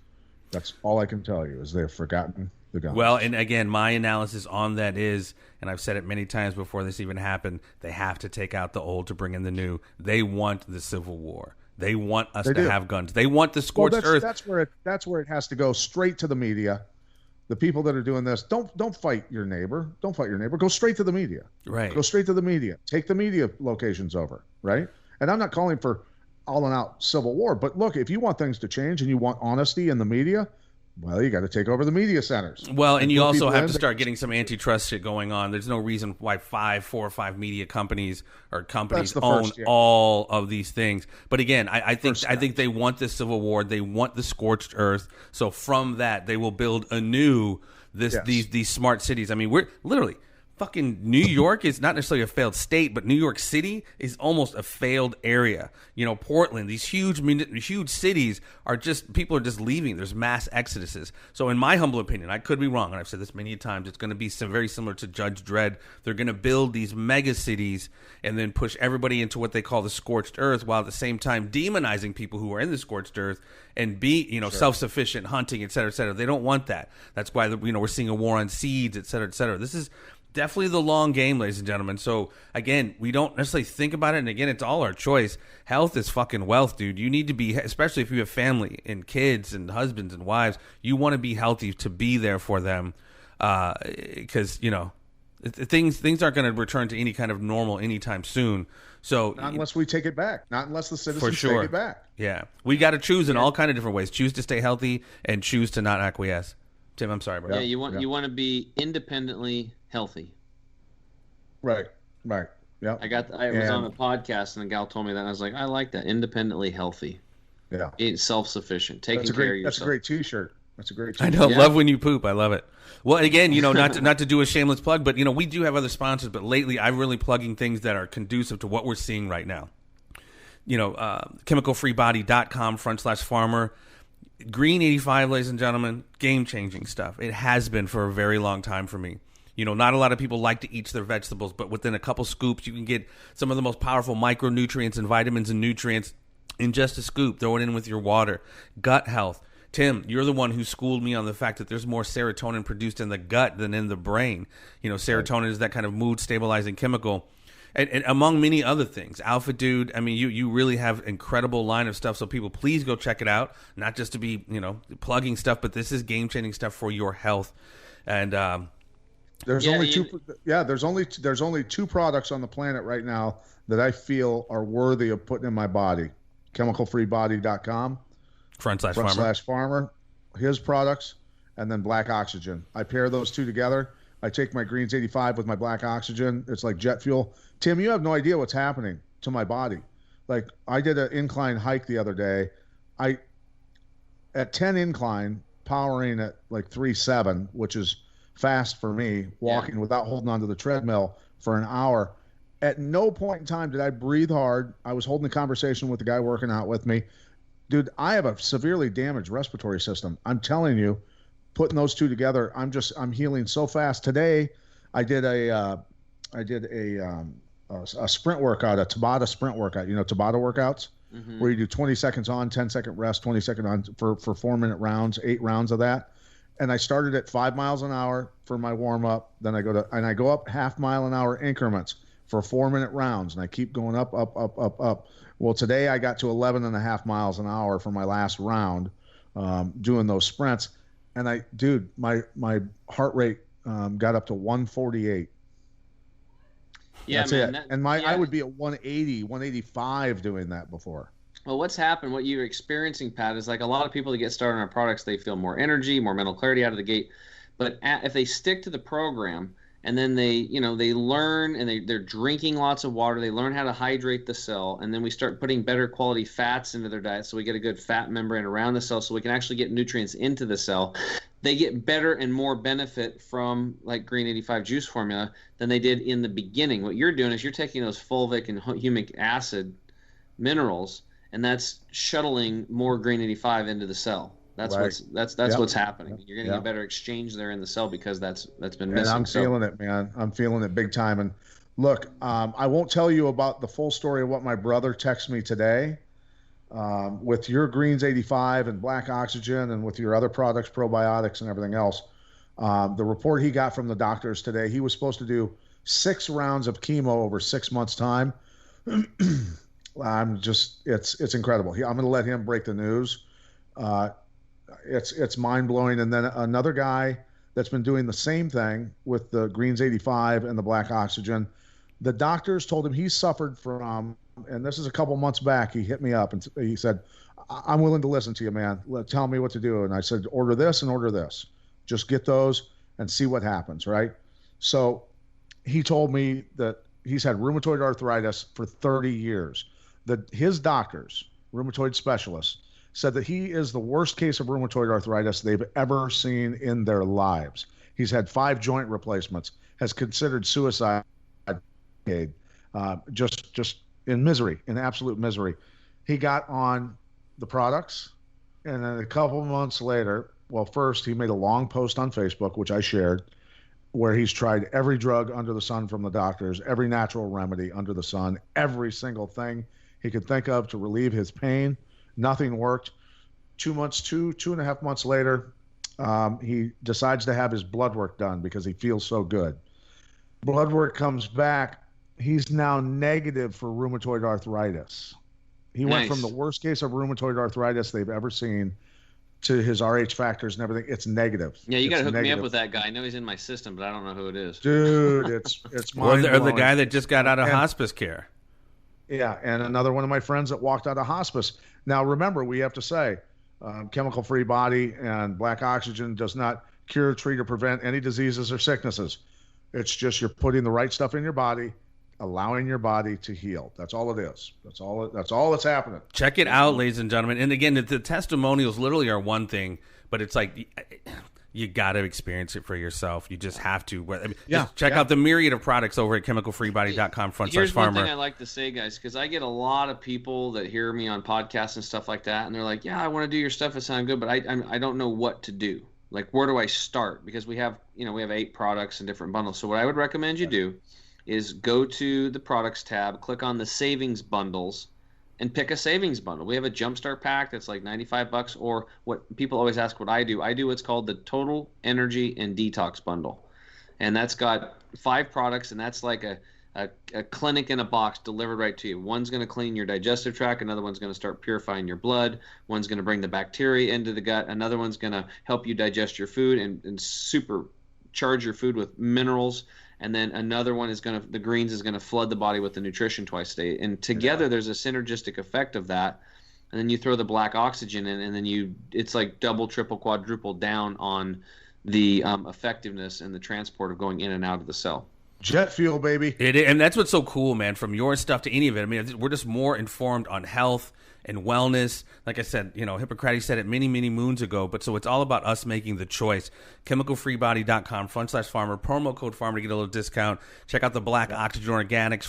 That's all I can tell you is they've forgotten the guns. Well, and again, my analysis on that is, and I've said it many times before this even happened, they have to take out the old to bring in the new. They want the Civil War. They want us to have guns. They want the scorched earth. That's where it has to go straight to the media. The people that are doing this, don't fight your neighbor. Don't fight your neighbor. Go straight to the media. Right. Go straight to the media. Take the media locations over. Right. And I'm not calling for all and out civil war, but look, if you want things to change and you want honesty in the media, well, you got to take over the media centers. Well, and you also have to start getting some antitrust shit going on. There's no reason why 4 or 5 media companies or companies own all of these things. But again, I think they want this civil war. They want the scorched earth. So from that, they will build anew these smart cities. I mean, we're literally. Fucking New York is not necessarily a failed state, but New York City is almost a failed area. You know, Portland, these huge cities people are just leaving. There's mass exoduses. So in my humble opinion, I could be wrong, and I've said this many times, it's going to be very similar to Judge Dredd. They're going to build these mega cities and then push everybody into what they call the scorched earth, while at the same time demonizing people who are in the scorched earth and be, self-sufficient, hunting, et cetera, et cetera. They don't want that. That's why, we're seeing a war on seeds, et cetera, et cetera. This is definitely the long game, ladies and gentlemen. So, again, we don't necessarily think about it. And, again, it's all our choice. Health is fucking wealth, dude. You need to be, especially if you have family and kids and husbands and wives, you want to be healthy to be there for them because, things aren't going to return to any kind of normal anytime soon. So not unless we take it back. Not unless the citizens take it back. Yeah. We got to choose in all kind of different ways. Choose to stay healthy and choose to not acquiesce. Tim, I'm sorry, bro. Yeah, you want to be independently healthy. Right. Yeah. I was on a podcast and a gal told me that, and I was like, I like that. Independently healthy. Yeah. Being self-sufficient, taking care of yourself. That's a great T-shirt. That's a great I T-shirt. know. Love when you poop. I love it. Well, again, not to do a shameless plug, but we do have other sponsors. But lately, I'm really plugging things that are conducive to what we're seeing right now. chemicalfreebody.com/farmer. Green 85, ladies and gentlemen, game-changing stuff. It has been for a very long time for me. Not a lot of people like to eat their vegetables, but within a couple scoops, you can get some of the most powerful micronutrients and vitamins and nutrients in just a scoop. Throw it in with your water. Gut health. Tim, you're the one who schooled me on the fact that there's more serotonin produced in the gut than in the brain. Serotonin is that kind of mood-stabilizing chemical. And among many other things. Alpha Dude, I mean, you really have incredible line of stuff, so people, please go check it out. Not just to be, plugging stuff, but this is game-changing stuff for your health. And there's only two products on the planet right now that I feel are worthy of putting in my body. ChemicalFreeBody.com /farmer. His products, and then Black Oxygen. I pair those two together. I take my Greens 85 with my Black Oxygen. It's like jet fuel. Tim, you have no idea what's happening to my body. Like, I did an incline hike the other day. At 10 incline, powering at like 3.7, which is fast for me, walking without holding onto the treadmill for an hour. At no point in time did I breathe hard. I was holding a conversation with the guy working out with me. Dude, I have a severely damaged respiratory system. I'm telling you, putting those two together, I'm healing so fast. Today, I did a sprint workout, a Tabata sprint workout. Tabata workouts, where you do 20 seconds on, 10-second rest, 20 second on for 4-minute rounds, 8 rounds of that. And I started at 5 miles an hour for my warm up. Then I go up half-mile-an-hour increments for 4-minute rounds, and I keep going up. Well, today I got to 11.5 miles an hour for my last round, doing those sprints. And my heart rate got up to 148. Yeah, that's man. it. I would be at 180, 185 doing that before. Well, what's happened, what you're experiencing, Pat, is like a lot of people that get started on our products, they feel more energy, more mental clarity out of the gate. But if they stick to the program and then they learn and they're drinking lots of water, they learn how to hydrate the cell, and then we start putting better quality fats into their diet so we get a good fat membrane around the cell so we can actually get nutrients into the cell. They get better and more benefit from like Green 85 juice formula than they did in the beginning. What you're doing is you're taking those fulvic and humic acid minerals, and that's shuttling more Green 85 into the cell. That's right. what's happening. You're getting a better exchange there in the cell because that's been missing. And I'm feeling it, man. I'm feeling it big time. And look, I won't tell you about the full story of what my brother texted me today. With your Greens 85 and Black Oxygen and with your other products, probiotics and everything else, the report he got from the doctors today, he was supposed to do 6 rounds of chemo over 6 months' time. It's incredible. I'm going to let him break the news. It's mind-blowing. And then another guy that's been doing the same thing with the Greens 85 and the Black Oxygen, the doctors told him he suffered from, and this is a couple months back, he hit me up and he said, I'm willing to listen to you, man. Tell me what to do. And I said, order this and order this. Just get those and see what happens, right? So he told me that he's had rheumatoid arthritis for 30 years. His doctors, rheumatoid specialists, said that he is the worst case of rheumatoid arthritis they've ever seen in their lives. He's had 5 joint replacements, has considered suicide, just in misery, in absolute misery. He got on the products, and then a couple months later, well, first he made a long post on Facebook, which I shared, where he's tried every drug under the sun from the doctors, every natural remedy under the sun, every single thing he could think of to relieve his pain. Nothing worked. 2.5 months later, he decides to have his blood work done because he feels so good. Blood work comes back. He's now negative for rheumatoid arthritis. He went from the worst case of rheumatoid arthritis they've ever seen to his RH factors and everything. It's negative. Yeah, you got to hook me up with that guy. I know he's in my system, but I don't know who it is. Dude, it's mind-blowing. Or the guy that just got out of hospice care. Yeah, and another one of my friends that walked out of hospice. Now, remember, we have to say, Chemical Free Body and Black Oxygen does not cure, treat, or prevent any diseases or sicknesses. It's just you're putting the right stuff in your body, allowing your body to heal. That's all it is. That's all that's happening. Check it out, ladies and gentlemen. And again, the testimonials literally are one thing, but it's like you got to experience it for yourself. You just have to. I mean, just check out the myriad of products over at chemicalfreebody.com/farmer. Here's one thing I like to say, guys, because I get a lot of people that hear me on podcasts and stuff like that, and they're like, yeah, I want to do your stuff. It sounds good, but I don't know what to do. Like, where do I start? Because we have 8 products and different bundles. So what I would recommend you do is go to the products tab, click on the savings bundles, and pick a savings bundle. We have a Jumpstart pack that's like $95, or what people always ask what I do. I do what's called the Total Energy and Detox bundle. And that's got 5 products, and that's like a clinic in a box delivered right to you. One's going to clean your digestive tract. Another one's going to start purifying your blood. One's going to bring the bacteria into the gut. Another one's going to help you digest your food and supercharge your food with minerals. And then another one is the greens is going to flood the body with the nutrition twice a day. And together there's a synergistic effect of that. And then you throw the black oxygen in, and then it's like double, triple, quadruple down on the effectiveness and the transport of going in and out of the cell. Jet fuel, baby. And that's what's so cool, man, from your stuff to any of it. I mean, we're just more informed on health and wellness. Like I said, Hippocrates said it many, many moons ago, but so it's all about us making the choice. chemicalfreebody.com/farmer, promo code farmer to get a little discount. Check out the Black Oxygen Organics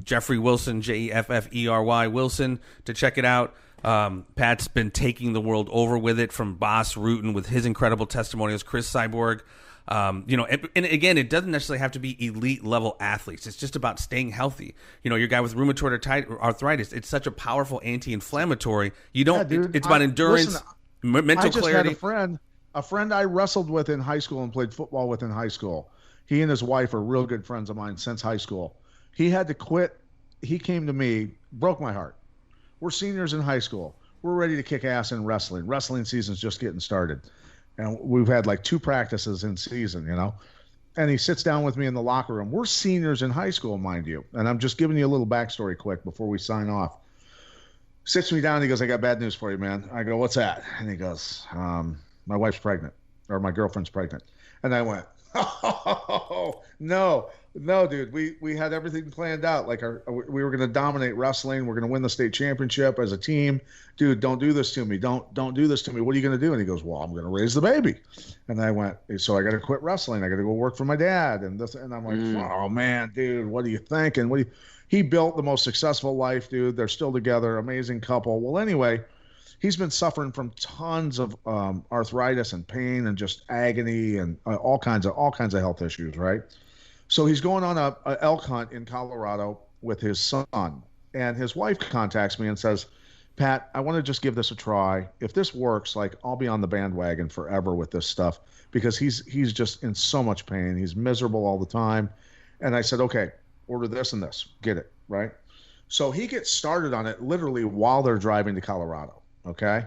/Jeffrey Wilson, Jefffery Wilson, to check it out. Pat's been taking the world over with it, from Bas Rutten with his incredible testimonials, Chris Cyborg. And again, it doesn't necessarily have to be elite level athletes. It's just about staying healthy. Your guy with rheumatoid arthritis, it's such a powerful anti-inflammatory. It's about endurance, mental clarity. I just had a friend I wrestled with in high school and played football with in high school. He and his wife are real good friends of mine since high school. He had to quit. He came to me, broke my heart. We're seniors in high school. We're ready to kick ass in wrestling. Wrestling season's just getting started. And we've had like 2 practices in season, And he sits down with me in the locker room. We're seniors in high school, mind you. And I'm just giving you a little backstory quick before we sign off. Sits me down. And he goes, I got bad news for you, man. I go, what's that? And he goes, my wife's pregnant, or my girlfriend's pregnant. And I went, oh, no, dude. We had everything planned out. Like we were going to dominate wrestling. We're going to win the state championship as a team. Dude, don't do this to me. Don't do this to me. What are you going to do? And he goes, well, I'm going to raise the baby. And I went, so I got to quit wrestling. I got to go work for my dad. And I'm like, oh man, dude, what are you thinking? He built the most successful life, dude. They're still together. Amazing couple. Well, anyway, he's been suffering from tons of arthritis and pain and just agony and all kinds of health issues, right? So he's going on a elk hunt in Colorado with his son, and his wife contacts me and says, Pat, I want to just give this a try. If this works, like, I'll be on the bandwagon forever with this stuff, because he's just in so much pain. He's miserable all the time. And I said, okay, order this and this, get it, right? So he gets started on it literally while they're driving to Colorado. Okay.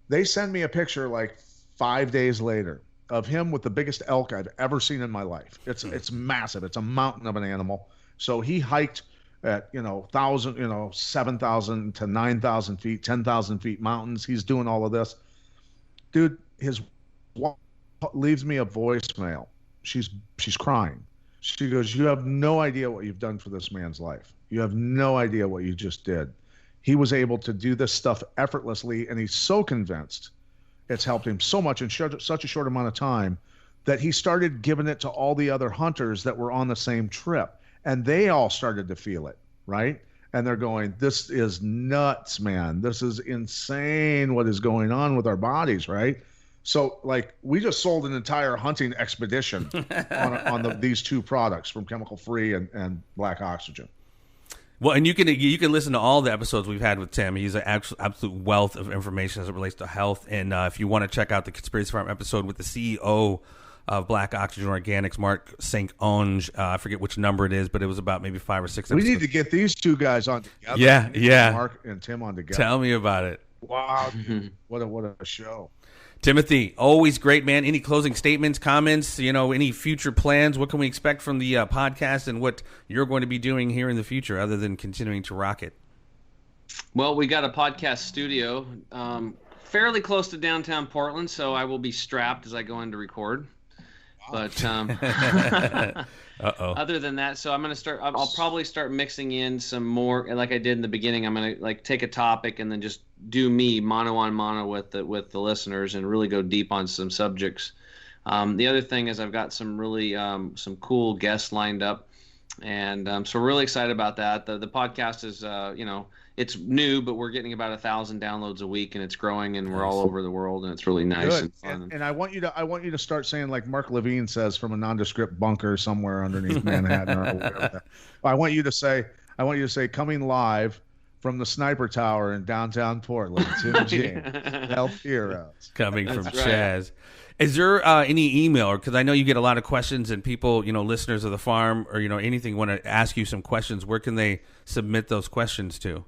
They send me a picture like 5 days later of him with the biggest elk I've ever seen in my life. It's massive. It's a mountain of an animal. So he hiked at 7,000 to 9,000 feet, 10,000 feet mountains. He's doing all of this. Dude, his wife leaves me a voicemail. She's crying. She goes, you have no idea what you've done for this man's life. You have no idea what you just did. He was able to do this stuff effortlessly, and he's so convinced it's helped him so much in such a short amount of time that he started giving it to all the other hunters that were on the same trip, and they all started to feel it, right? And they're going, this is nuts, man. This is insane what is going on with our bodies, right? So, like, we just sold an entire hunting expedition on these 2 products from Chemical Free and Black Oxygen. Well, and you can listen to all the episodes we've had with Tim. He's an absolute wealth of information as it relates to health. And if you want to check out the Conspiracy Farm episode with the CEO of Black Oxygen Organics, Mark St. Onge, I forget which number it is, but it was about maybe 5 or 6 episodes. We need to get these 2 guys on together. Yeah. Mark and Tim on together. Tell me about it. Wow, what a show. Timothy, always great, man. Any closing statements, comments, any future plans? What can we expect from the podcast and what you're going to be doing here in the future other than continuing to rock it? Well, we got a podcast studio. fairly close to downtown Portland, so I will be strapped as I go in to record. But other than that, so I'm gonna start. I'll probably start mixing in some more, like I did in the beginning. I'm gonna like take a topic and then just do me mono on mono with the listeners and really go deep on some subjects. The other thing is I've got some really some cool guests lined up, and so we're really excited about that. The podcast is it's new, but we're getting about 1,000 downloads a week, and it's growing, and we're all over the world, and it's really nice Good. and fun. And I want you to start saying like Mark Levine says from a nondescript bunker somewhere underneath Manhattan or whatever. I want you to say coming live from the Sniper Tower in downtown Portland, Tim James, Health Heroes. Coming from That's right. Chaz. Is there any email, or because I know you get a lot of questions and people, listeners of the farm or anything want to ask you some questions, where can they submit those questions to?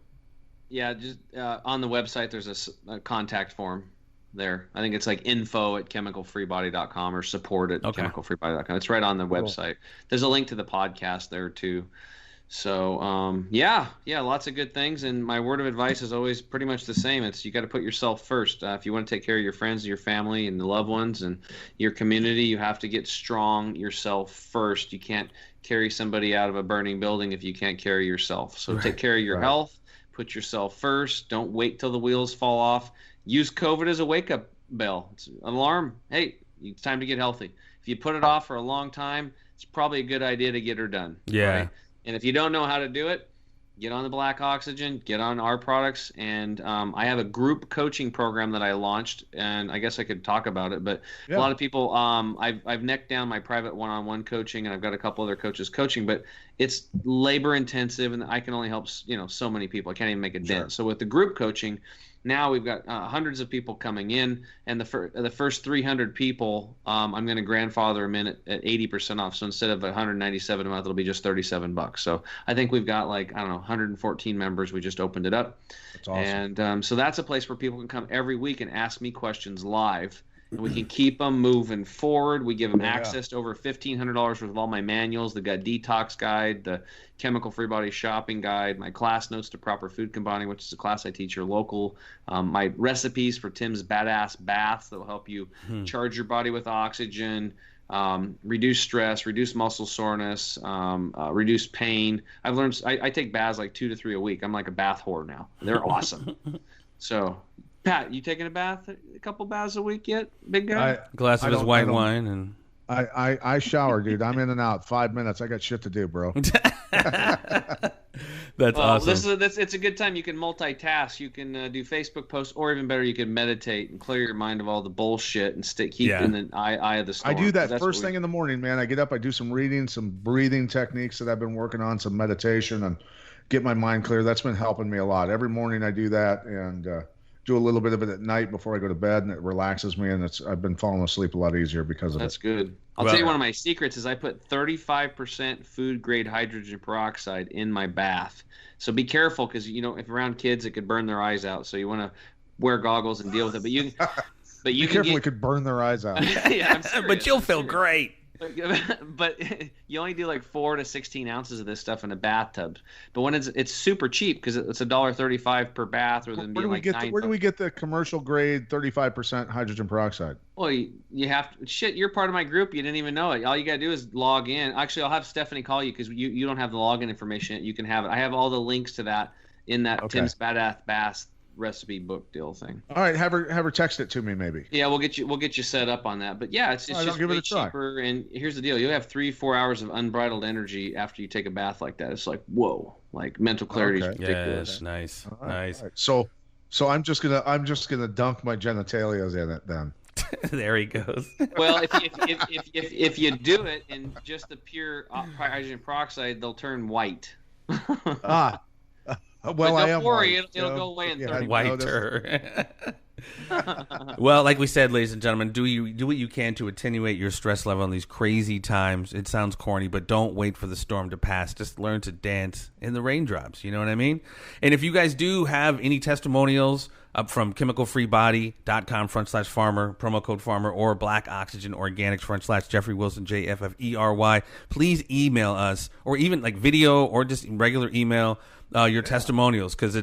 Yeah, just on the website, there's a contact form there. I think it's like info@chemicalfreebody.com or support@chemicalfreebody.com. It's right on the website. There's a link to the podcast there too. So yeah, lots of good things. And my word of advice is always pretty much the same. It's you got to put yourself first. If you want to take care of your friends and your family and the loved ones and your community, you have to get strong yourself first. You can't carry somebody out of a burning building if you can't carry yourself. So take care of your health. Put yourself first. Don't wait till the wheels fall off. Use COVID as a wake-up bell. It's an alarm. Hey, it's time to get healthy. If you put it off for a long time, it's probably a good idea to get her done. Yeah. Right? And if you don't know how to do it, get on the Black Oxygen, get on our products. And I have a group coaching program that I launched, and I guess I could talk about it. But a lot of people, I've necked down my private one-on-one coaching, and I've got a couple other coaches coaching, but it's labor intensive, and I can only help so many people. I can't even make a dent. So with the group coaching, now we've got hundreds of people coming in, and the first 300 people, I'm going to grandfather them in at 80% off. So instead of $197 a month, it'll be just $37. So I think we've got 114 members. We just opened it up. That's awesome. And so that's a place where people can come every week and ask me questions live. And we can keep them moving forward. We give them access to over $1,500 worth of all my manuals, the gut detox guide, the chemical free body shopping guide, my class notes to proper food combining, which is a class I teach here local, my recipes for Tim's badass baths that will help you charge your body with oxygen, reduce stress, reduce muscle soreness, reduce pain. I've learned I take baths like 2 to 3 a week. I'm like a bath whore now. They're awesome. So Pat, you taking a bath, a couple baths a week yet, big guy? Glass of his white wine and I shower, dude. I'm in and out. 5 minutes. I got shit to do, bro. That's awesome. It's a good time. You can multitask. You can do Facebook posts, or even better, you can meditate and clear your mind of all the bullshit and keep in the eye of the storm. I do that first thing in the morning, man. I get up, I do some reading, some breathing techniques that I've been working on, some meditation, and get my mind clear. That's been helping me a lot. Every morning I do that, and do a little bit of it at night before I go to bed, and it relaxes me, and I've been falling asleep a lot easier because of it. That's good. I'll tell you one of my secrets is I put 35% food grade hydrogen peroxide in my bath. So be careful, because if around kids it could burn their eyes out. So you want to wear goggles and deal with it. But you be careful, it could burn their eyes out. Yeah, I'm serious. But you'll feel great. But you only do 4 to 16 ounces of this stuff in a bathtub. But when it's super cheap, because it's $1.35 per bath, rather than where do we get the commercial grade 35% hydrogen peroxide? Well, you have to. Shit, you're part of my group. You didn't even know it. All you gotta do is log in. Actually, I'll have Stephanie call you, because you don't have the login information yet. You can have it. I have all the links to that in that Tim's Badass Bath recipe book deal thing. All right, have her text it to me, maybe. Yeah, we'll get you set up on that. But yeah, it's just way cheaper. And here's the deal: you'll have 3-4 hours of unbridled energy after you take a bath like that. It's like, whoa, mental clarity is ridiculous. Yes, nice, all nice. All right. So I'm just gonna dunk my genitalias in it then. There he goes. Well, if you do it in just the pure hydrogen peroxide, they'll turn white. Well, but don't worry, it'll go away in 30 Whiter. Well, like we said, ladies and gentlemen, do what you can to attenuate your stress level in these crazy times. It sounds corny, but don't wait for the storm to pass. Just learn to dance in the raindrops. You know what I mean? And if you guys do have any testimonials up from chemicalfreebody.com/farmer, promo code farmer, or Black Oxygen Organics /Jeffrey Wilson, JFFERY, please email us, or even video or just regular email. your testimonials, because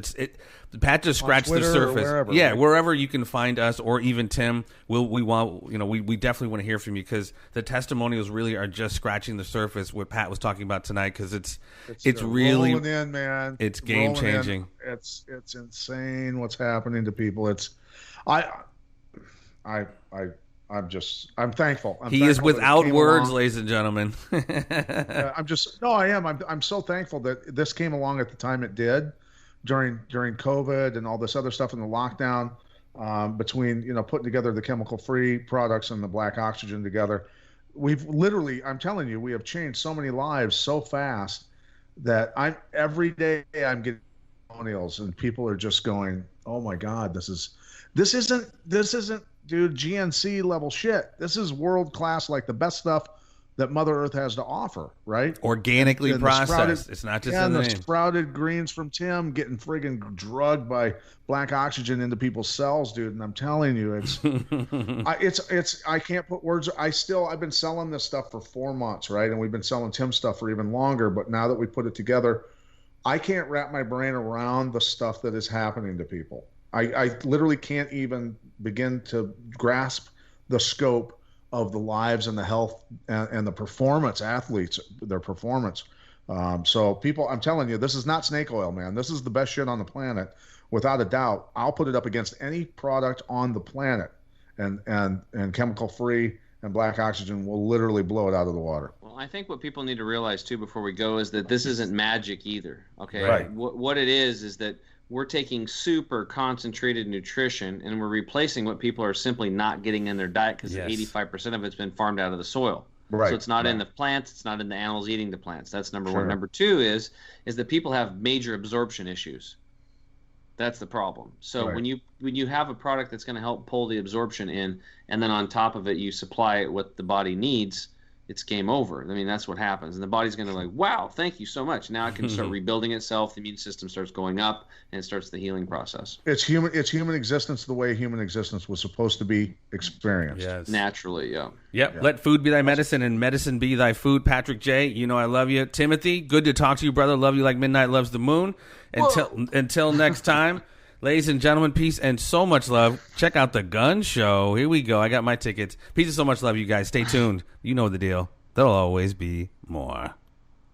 Pat just scratched the Twitter or surface. wherever, yeah, right? wherever you can find us, or even Tim. We definitely want to hear from you, because the testimonials really are just scratching the surface. What Pat was talking about tonight, because it's really rolling in, man. It's game Rolling in. changing. It's insane what's happening to people. I'm thankful. He is thankful that it without came words, along. ladies and gentlemen. I am. I'm so thankful that this came along at the time it did, during COVID and all this other stuff in the lockdown, between putting together the chemical-free products and the black oxygen together. We've literally, I'm telling you, we have changed so many lives so fast that every day I'm getting testimonials and people are just going, "Oh my God, this isn't dude, GNC level shit. This is world class, like the best stuff that Mother Earth has to offer, right? Organically And the processed. It's not just in the the name. sprouted greens from Tim getting friggin' drugged by black oxygen into people's cells, dude. And I'm telling you, I can't put words. I've been selling this stuff for 4 months, right? And we've been selling Tim stuff for even longer. But now that we put it together, I can't wrap my brain around the stuff that is happening to people. I literally can't even begin to grasp the scope of the lives and the health and the performance athletes, their performance. So people, I'm telling you, this is not snake oil, man. This is the best shit on the planet, without a doubt. I'll put it up against any product on the planet, and chemical free and black oxygen will literally blow it out of the water. Well, I think what people need to realize too before we go is that this isn't magic either. Okay, Right. What it is that we're taking super concentrated nutrition and we're replacing what people are simply not getting in their diet, because Yes. 85% of it's been farmed out of the soil. Right. So it's not in Right. the plants, it's not in the animals eating the plants. That's number Sure. one. Number two is that people have major absorption issues. That's the problem. So Right. when you have a product that's going to help pull the absorption in, and then on top of it you supply it what the body needs, it's game over. I mean, that's what happens. And the body's going to like, wow, thank you so much. Now it can start rebuilding itself. The immune system starts going up, and it starts the healing process. It's human existence the way human existence was supposed to be experienced. Yes. Naturally, yeah. Yep. Let food be thy medicine and medicine be thy food. Patrick J., you know I love you. Timothy, good to talk to you, brother. Love you like midnight loves the moon. Until next time, ladies and gentlemen, peace and so much love. Check out the Gun Show. Here we go. I got my tickets. Peace and so much love, you guys. Stay tuned. You know the deal. There'll always be more.